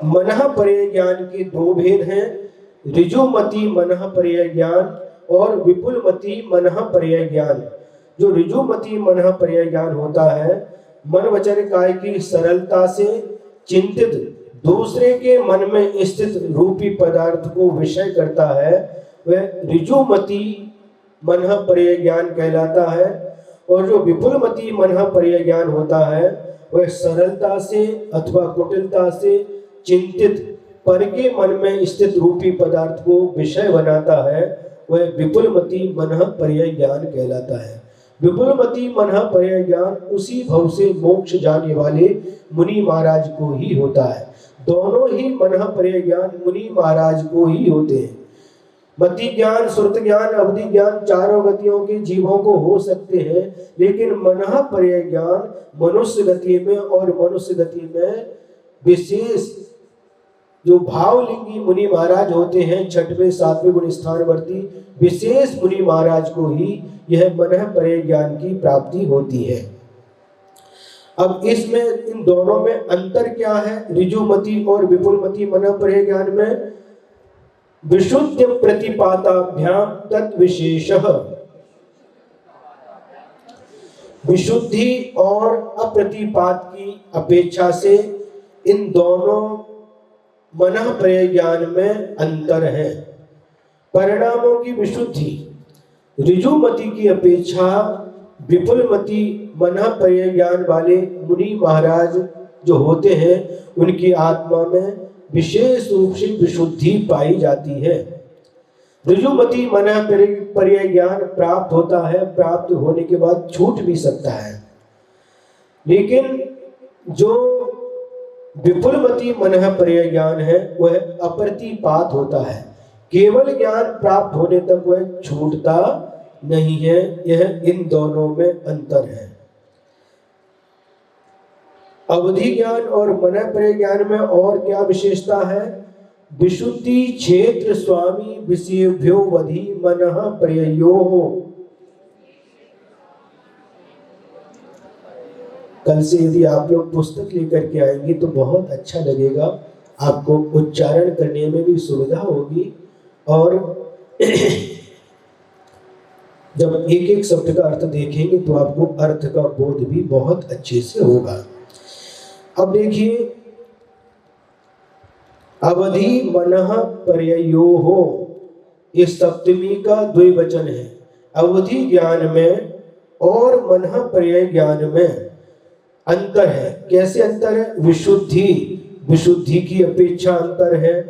मनः पर्यय ज्ञान के 2 भेद हैं, ऋजुमति मनः पर्यय ज्ञान और विपुलमति मनः पर्यय ज्ञान। जो ऋजुमति मनः पर्यय ज्ञान होता है, मन वचन काय की सरलता से चिंतित दूसरे के मन में स्थित रूपी पदार्थ को विषय करता है, वह ऋजुमति मनः पर्यय ज्ञान कहलाता है। और जो विपुलमति मनः पर्यय ज्ञान होता है वह सरलता से अथवा कुटिलता से चिंतित पर के मन में स्थित रूपी पदार्थ को विषय बनाता है, वह विपुलमति मनः पर्यय ज्ञान कहलाता है। विपुलमति मनः पर्यय ज्ञान उसी भव से मोक्ष जाने वाले मुनि महाराज को ही होता है। दोनों ही मनः पर्यय ज्ञान मुनि महाराज को ही होते हैं। मति ज्ञान, श्रुत ज्ञान, अवधि ज्ञान चारों गतियों के जीवों को हो सकते हैं, लेकिन मनः पर्यय ज्ञान मनुष्य गति में और मनुष्य गति में विशेष जो भावलिंगी मुनि महाराज होते हैं, 6वें 7वें गुण स्थानवर्ती विशेष मुनि महाराज को ही यह मनः पर्यय ज्ञान की प्राप्ति होती है। अब इसमें इन दोनों में अंतर क्या है? ऋजुमति और विपुलमति मनः पर्यय ज्ञान में विशुद्ध प्रतिपाताभ्याम तद्विशेषः, विशुद्धि और अप्रतिपात की अपेक्षा से इन दोनों मनः पर्यय ज्ञान में अंतर है। परिणामों की विशुद्धि ऋजुमति की अपेक्षा विपुलमति मनः पर्यय ज्ञान वाले मुनि महाराज जो होते हैं उनकी आत्मा में विशेष रूप से विशुद्धि पाई जाती है। ऋजुमति मनः पर्यय ज्ञान प्राप्त होता है, प्राप्त होने के बाद छूट भी सकता है, लेकिन जो विपुलमति मनः पर्यय ज्ञान है वह अप्रतिपात होता है, केवल ज्ञान प्राप्त होने तक वह छूटता नहीं है। यह इन दोनों में अंतर है। अवधि ज्ञान और मनः पर्यय ज्ञान में और क्या विशेषता है? विशुद्धि क्षेत्र स्वामी विषयभ्यो वधि मनः पर्ययोः। कल से यदि आप लोग पुस्तक लेकर के आएंगे तो बहुत अच्छा लगेगा, आपको उच्चारण करने में भी सुविधा होगी और जब एक एक शब्द का अर्थ देखेंगे तो आपको अर्थ का बोध भी बहुत अच्छे से होगा। अब देखिए, अवधि मनः पर्ययोः, ये सप्तमी का द्विवचन है। अवधि ज्ञान में और मनः पर्यय ज्ञान में अंतर है। कैसे अंतर है? विशुद्धि, विशुद्धि की अपेक्षा अंतर है,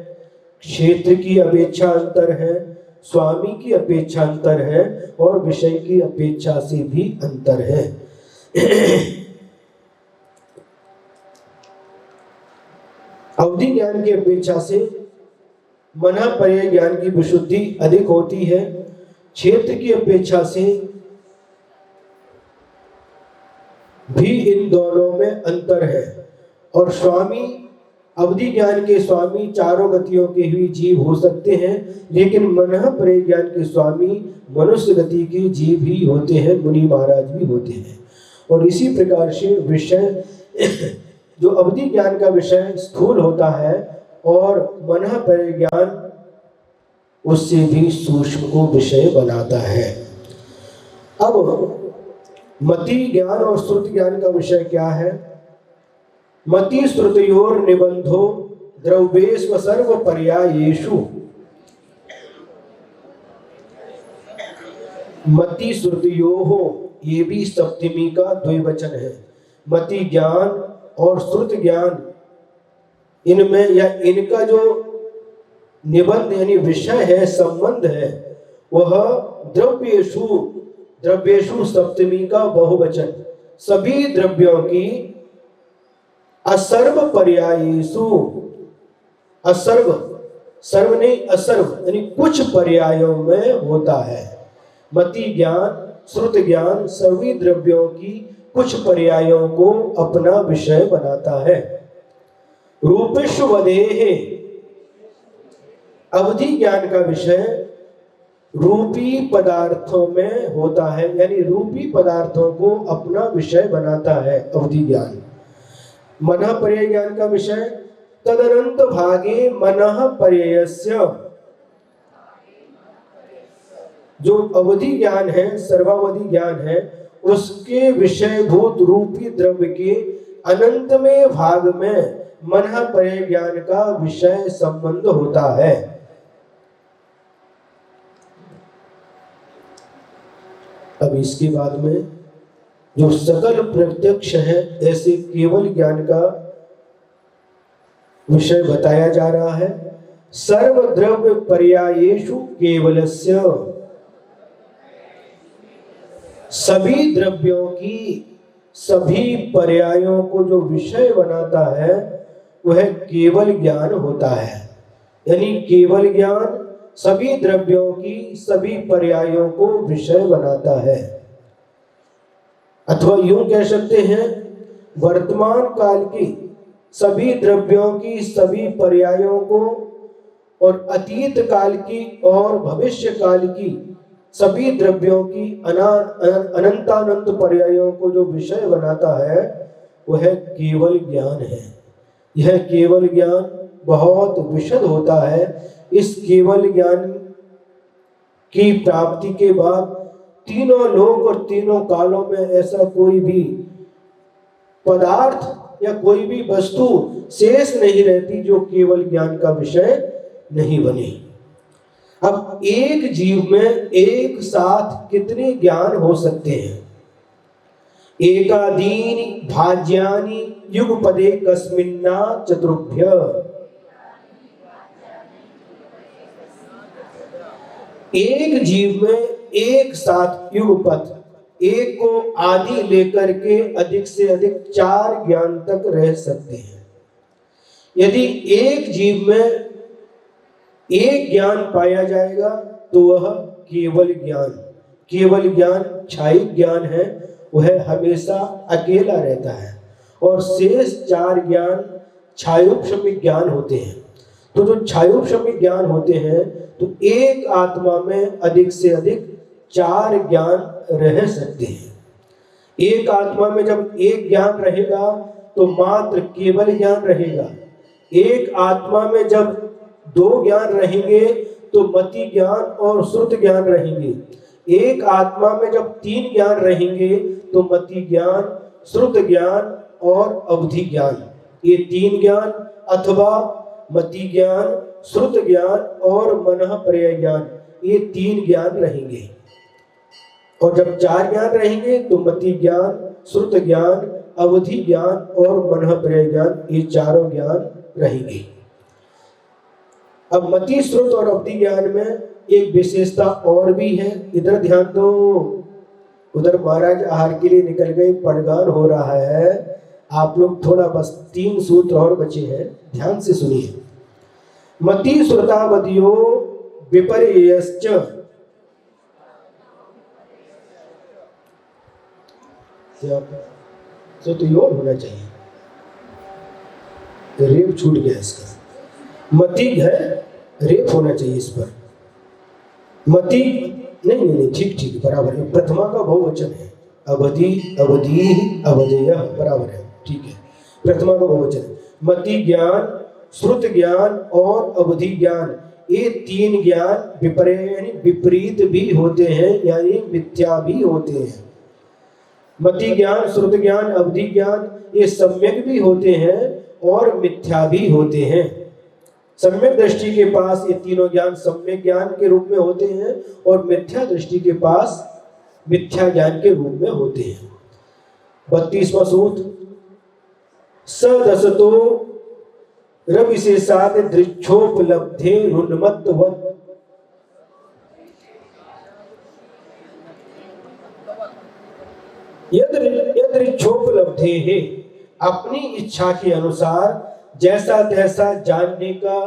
क्षेत्र की अपेक्षा अंतर है, स्वामी की अपेक्षा अंतर है और विषय की अपेक्षा से भी अंतर है। अवधि ज्ञान की अपेक्षा से मनः पर्यय ज्ञान की विशुद्धि अधिक होती है, क्षेत्र की अपेक्षा से भी इन दोनों में अंतर है। और स्वामी, अवधि ज्ञान के स्वामी चारों गतियों के ही जीव हो सकते हैं, लेकिन मनः पर्यय ज्ञान के स्वामी मनुष्य गति के जीव ही होते हैं, मुनि महाराज भी होते हैं। और इसी प्रकार से विषय जो अवधि ज्ञान का विषय स्थूल होता है और मनः परिज्ञान उससे भी सूक्ष्म को विषय बनाता है। अब मति ज्ञान और श्रुति ज्ञान का विषय क्या है? मति श्रुतयोर निबंधो द्रव्येषु सर्व पर्यायेषु। मति श्रुतयोः, ये भी सप्तमी का द्विवचन है। मति ज्ञान और श्रुत ज्ञान, इनमें या इनका जो निबंध यानी विषय है, संबंध है, वह द्रव्येषु, द्रव्येषु सप्तमी का बहुवचन, सभी द्रव्यों की असर्व पर्यायेषु, असर्व, सर्व नहीं असर्व यानी कुछ पर्यायों में होता है। मति ज्ञान श्रुत ज्ञान सभी द्रव्यों की कुछ पर्यायों को अपना विषय बनाता है। रूपेष्वदेः, अवधि ज्ञान का विषय रूपी पदार्थों में होता है, यानी रूपी पदार्थों को अपना विषय बनाता है अवधि ज्ञान। मनः पर्यय ज्ञान का विषय तदनंत भागे मनः पर्ययस्य, जो अवधि ज्ञान है, सर्वावधि ज्ञान है, उसके विषयभूत रूपी द्रव्य के अनंत में भाग में मनः पर्यय ज्ञान का विषय संबंध होता है। अब इसके बाद में जो सकल प्रत्यक्ष है, ऐसे केवल ज्ञान का विषय बताया जा रहा है। सर्वद्रव्य पर्यायेषु केवलस्य, सभी द्रव्यों की सभी पर्यायों को जो विषय बनाता है वह केवल ज्ञान होता है। यानी केवल ज्ञान सभी द्रव्यों की सभी पर्यायों को विषय बनाता है। अथवा यूं कह सकते हैं, वर्तमान काल की सभी द्रव्यों की सभी पर्यायों को और अतीत काल की और भविष्य काल की सभी द्रव्यों की अनंतानंत पर्यायों को जो विषय बनाता है वह केवल ज्ञान है। यह केवल ज्ञान बहुत विशद होता है। इस केवल ज्ञान की प्राप्ति के बाद तीनों लोक और तीनों कालों में ऐसा कोई भी पदार्थ या कोई भी वस्तु शेष नहीं रहती जो केवल ज्ञान का विषय नहीं बने। अब एक जीव में एक साथ कितने ज्ञान हो सकते हैं? एकादीनि भाज्यानि युगपदे कस्मिन्ना चतुर्भ्य। एक जीव में एक साथ युगपद, एक को आदि लेकर के अधिक से अधिक 4 ज्ञान तक रह सकते हैं। यदि एक जीव में एक ज्ञान पाया जाएगा तो वह केवल ज्ञान, केवल ज्ञान क्षायिक ज्ञान है, वह हमेशा अकेला रहता है। और शेष 4 ज्ञान क्षायोपशमिक ज्ञान होते हैं। तो जो क्षायोपशमिक ज्ञान होते हैं तो एक आत्मा में अधिक से अधिक 4 ज्ञान रह सकते हैं। एक आत्मा में जब एक ज्ञान रहेगा तो मात्र केवल ज्ञान रहेगा। एक आत्मा में जब 2 ज्ञान रहेंगे तो मति ज्ञान और श्रुत ज्ञान रहेंगे। एक आत्मा में जब 3 ज्ञान रहेंगे तो मति ज्ञान, श्रुत ज्ञान और अवधि ज्ञान, ये 3 ज्ञान अथवा मति ज्ञान, श्रुत ज्ञान और मनः पर्यय ज्ञान, ये 3 ज्ञान रहेंगे। और जब 4 ज्ञान रहेंगे तो मति ज्ञान, श्रुत ज्ञान, अवधि ज्ञान और मनः पर्यय ज्ञान, ये चारों ज्ञान रहेंगे। अब मति, श्रुत और अवधि ज्ञान में एक विशेषता और भी है, इधर ध्यान दो। उधर महाराज आहार के लिए निकल गए, पड़गान हो रहा है। आप लोग थोड़ा बस 3 सूत्र और बचे हैं, ध्यान से सुनिए। मति श्रुतावधियो विपर्ययश्च, तो योर होना चाहिए, रेप छूट गया इसका। मति है, रेप होना चाहिए इस पर। मति नहीं, ठीक बराबर है। प्रथमा का बहुवचन है, अवधि, अवधि, अवधेय, बराबर है, ठीक है। प्रथमा का बहुवचन। मति ज्ञान, श्रुत ज्ञान और अवधि ज्ञान, ये तीन ज्ञान विपरीत भी होते हैं, यानी मिथ्या भी होते हैं। मति ज्ञान, श्रुत ज्ञान, अवधि ज्ञान ये सम्यक भी होते हैं और मिथ्या भी होते हैं। सम्यक दृष्टि के पास ये तीनों ज्ञान सम्यक ज्ञान के रूप में होते हैं और मिथ्या दृष्टि के पास मिथ्या ज्ञान के रूप में होते हैं। 32वां सूत्र, सदसतो रविशेषात् दृच्छोपलब्धे रुन्मत्तवत्। यदृच्छोपलब्धे है, अपनी इच्छा के अनुसार जैसा तैसा जानने का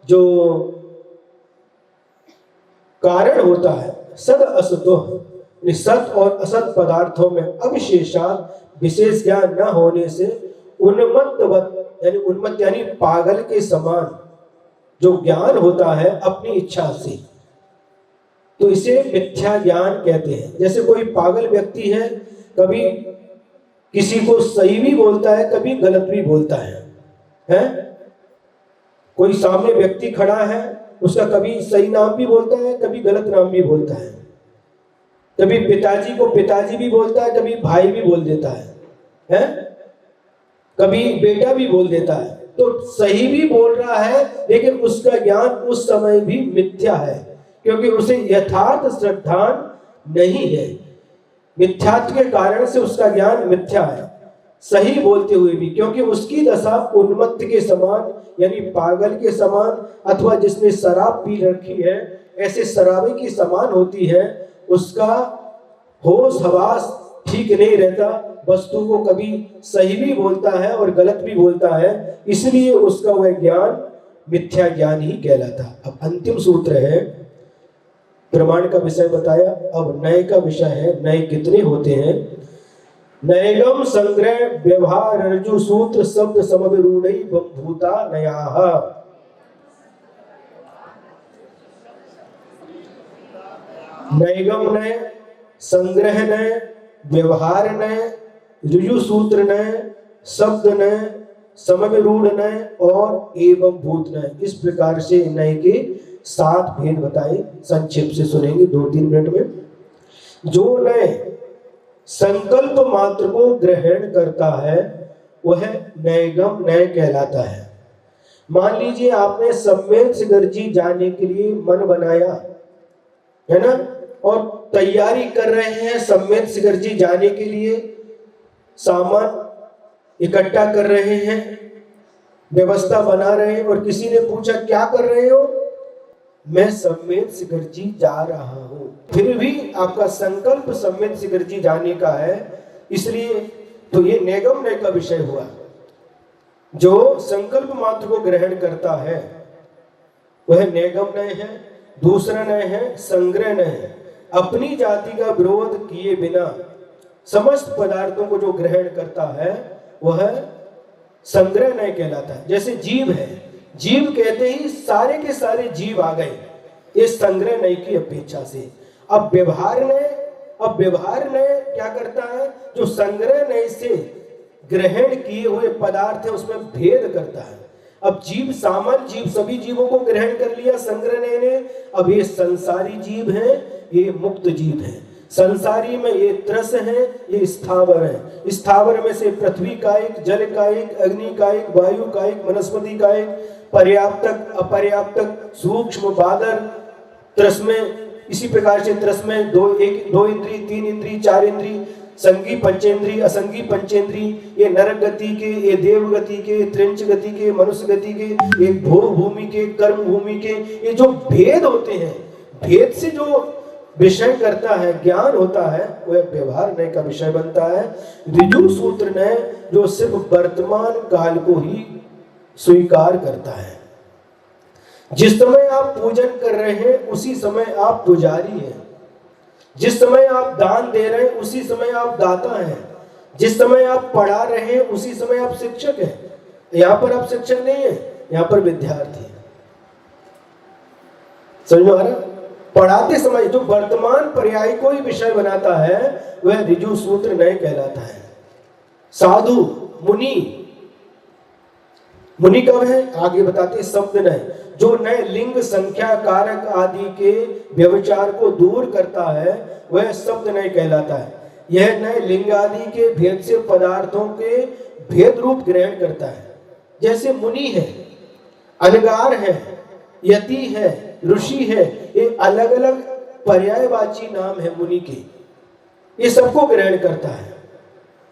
जो कारण होता है। सद असतो, सत और असत पदार्थों में अविशेषात विशेष ज्ञान न होने से उन्मत्तवत् यानी उन्मत्त यानी पागल के समान जो ज्ञान होता है अपनी इच्छा से, तो इसे मिथ्या ज्ञान कहते हैं। जैसे कोई पागल व्यक्ति है, कभी किसी को सही भी बोलता है, कभी गलत भी बोलता है। कोई सामने व्यक्ति खड़ा है, उसका कभी सही नाम भी बोलता है, कभी गलत नाम भी बोलता है। कभी पिताजी को पिताजी भी बोलता है, कभी भाई भी बोल देता है, कभी बेटा भी बोल देता है। तो सही भी बोल रहा है, लेकिन उसका ज्ञान उस समय भी मिथ्या है, क्योंकि उसे यथार्थ श्रद्धा नहीं है। मिथ्यात्व के कारण से उसका ज्ञान मिथ्या है, सही बोलते हुए भी, क्योंकि उसकी दशा उन्मत्त के समान यानी पागल के समान, अथवा जिसने शराब पी रखी है ऐसे शराबी की समान होती है। उसका होश हवास ठीक नहीं रहता, वस्तु को कभी सही भी बोलता है और गलत भी बोलता है, इसलिए उसका वह ज्ञान मिथ्या ज्ञान ही कहलाता। अब अंतिम सूत्र है, प्रमाण का विषय बताया, अब नए का विषय है। नए कितने होते हैं? नैगम संग्रह व्यवहार रज्जु सूत्र शब्द समविरूढ़ई भूता नयाः। नैगम नय, संग्रह नय, व्यवहार नय, ऋजु सूत्र नय, शब्द नय, समविरूढ़ नय और एवं भूत नय। इस प्रकार से नय के 7 भेद बताए, संक्षेप से सुनेंगे 2-3 मिनट में। जो नय संकल्प मात्र को ग्रहण करता है वह नैगम नय कहलाता है। मान लीजिए आपने सम्यक शिखरजी जाने के लिए मन बनाया है ना, और तैयारी कर रहे हैं सम्यक शिखरजी जाने के लिए, सामान इकट्ठा कर रहे हैं, व्यवस्था बना रहे हैं, और किसी ने पूछा क्या कर रहे हो? मैं सम्यक शिखरजी जा रहा हूं। फिर भी आपका संकल्प सम्यक शिखरजी जाने का है, इसलिए तो ये नैगम नय का विषय हुआ। जो संकल्प मात्र को ग्रहण करता है वह नैगम नय है। दूसरा नय है संग्रह नय है। अपनी जाति का विरोध किए बिना समस्त पदार्थों को जो ग्रहण करता है वह संग्रह नय कहलाता है। जैसे जीव है, जीव कहते ही सारे के सारे जीव आ गए, ये संग्रह नय की अपेक्षा से। अब व्यवहार नय क्या करता है? जो संग्रह नय से ग्रहण किए हुए पदार्थ है उसमें भेद करता है। अब जीव, सामान्य जीव सभी जीवों को ग्रहण कर लिया संग्रह नय ने। अब ये संसारी जीव हैं, ये मुक्त जीव हैं। संसारी में ये त्रस है, ये स्थावर है। स्थावर में से पृथ्वी कायिक, जल कायिक, अग्नि कायिक, वायु कायिक, वनस्पति कायिक, पर्याप्तक, अपर्याप्तक, सूक्ष्म, बादर, त्रस में। इसी प्रकार से त्रस में 2 इंद्री, 3 इंद्री, 4 इंद्री, संगी पंचेंद्री, असंगी पंचेंद्री, ये नरक गति के, ये देव गति के, त्रिंच गति के, मनुष्य गति के, ये भोग भूमि के, कर्म भूमि के, ये जो भेद होते हैं, भेद से जो विषय करता है, ज्ञान होता है, वह व्यवहार नय का विषय बनता है। ऋजु सूत्र नय जो सिर्फ वर्तमान काल को ही स्वीकार करता है। जिस समय आप पूजन कर रहे हैं उसी समय आप पुजारी हैं। जिस समय आप दान दे रहे हैं उसी समय आप दाता हैं। जिस समय आप पढ़ा रहे हैं उसी समय आप शिक्षक हैं। यहां पर आप शिक्षक नहीं है, यहां पर विद्यार्थी है। समझ में आ रहा? पढ़ाते समय जो वर्तमान पर्याय को ही विषय बनाता है वह ऋजु सूत्र नय कहलाता है। साधु, मुनि, मुनि कब है आगे बताते, शब्द नय, जो नए लिंग संख्या कारक आदि के व्यभिचार को दूर करता है वह शब्द नय कहलाता है। यह नए लिंग आदि के भेद से पदार्थों के भेद रूप ग्रहण करता है। जैसे मुनि है, अनगार है, यति है, ऋषि है, ये अलग अलग पर्यायवाची नाम है मुनि के, ये सबको ग्रहण करता है,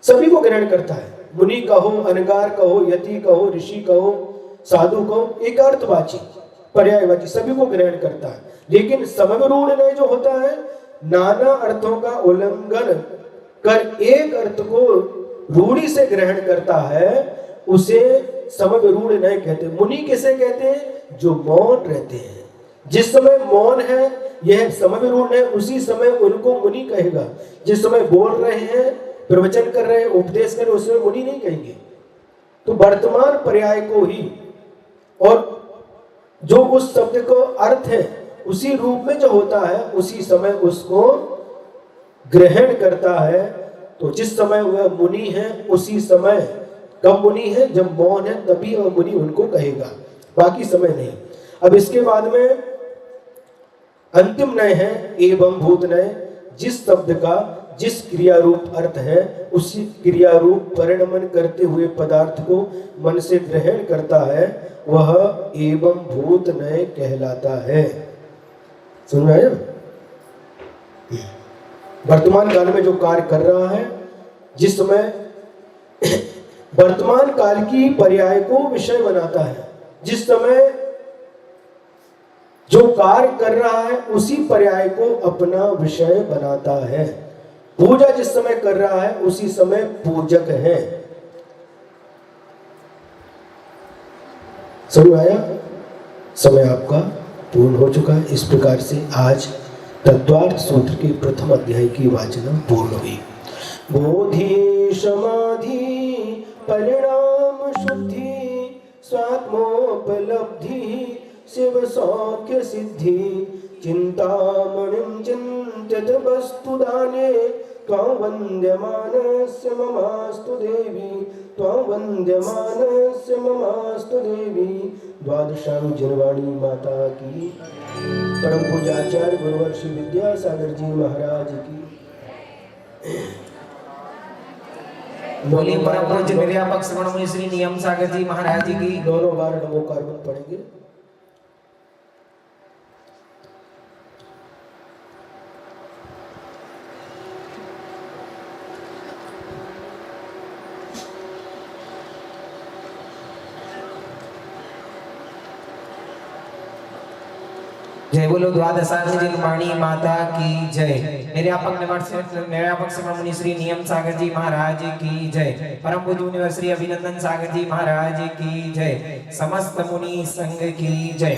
सभी को ग्रहण करता है। मुनि कहो, अनगार कहो, यति कहो, ऋषि कहो, साधु कहो, एक अर्थवाची पर्यायवाची सभी को ग्रहण करता है। लेकिन समविरूढ़ नय जो होता है, नाना अर्थों का उल्लंघन कर एक अर्थ को रूढ़ी से ग्रहण करता है, उसे समविरूढ़ नय कहते हैं। मुनि किसे कहते हैं? जो मौन रहते हैं। जिस समय मौन है यह समविरूढ़ है, उसी समय उनको मुनि कहेगा। जिस समय बोल रहे हैं, प्रवचन कर रहे हैं, उपदेश कर रहे हैं, उस समय मुनि नहीं कहेंगे। तो वर्तमान पर्याय को ही और जो उस शब्द को अर्थ है उसी रूप में जो होता है उसी समय उसको ग्रहण करता है। तो जिस समय वह मुनि है उसी समय, कब मुनि है? जब मौन है तभी वह मुनि उनको कहेगा, बाकी समय नहीं। अब इसके बाद में अंतिम नय है एवं भूत नय। जिस शब्द का जिस क्रिया रूप अर्थ है उसी क्रिया रूप परिणमन करते हुए पदार्थ को मन से ग्रहण करता है वह एवं भूत नय कहलाता है। सुन रहे हैं? वर्तमान काल में जो कार्य कर रहा है, जिस समय वर्तमान काल की पर्याय को विषय बनाता है, जिस समय जो कार्य कर रहा है उसी पर्याय को अपना विषय बनाता है। पूजा जिस समय कर रहा है उसी समय पूजक है। समझ आया? समय आपका पूर्ण हो चुका है। इस प्रकार से आज तत्वार्थ सूत्र के प्रथम अध्याय की वाचना पूर्ण हुई। बोधि समाधि परिणाम शुद्धि स्वात्मोपलब्धि शिव सौख्य सिद्धि चिंतामणिं चिंतित वस्तुदाने त्वां वन्द्यमानस्य ममास्तु देवी, त्वां वन्द्यमानस्य ममास्तु देवी। द्वादशांग जनवाणी माता की, परम पूज्याचार्य गुरुवर श्री विद्यासागर जी महाराज की। बोली परम पूज्य निर्यापक श्रवण मुनि श्री नियम सागर जी महाराज की। दोनों बार नमो कार्बन पढ़ेंगे। जय बोलो द्वादशांग जनवाणी माता की जय। निर्यापक श्रवण मुनि श्री नियम सागर जी महाराज की जय। परम पूज्य मुनिवर श्री अभिनंदन सागर जी महाराज की जय। समस्त मुनि संघ की जय।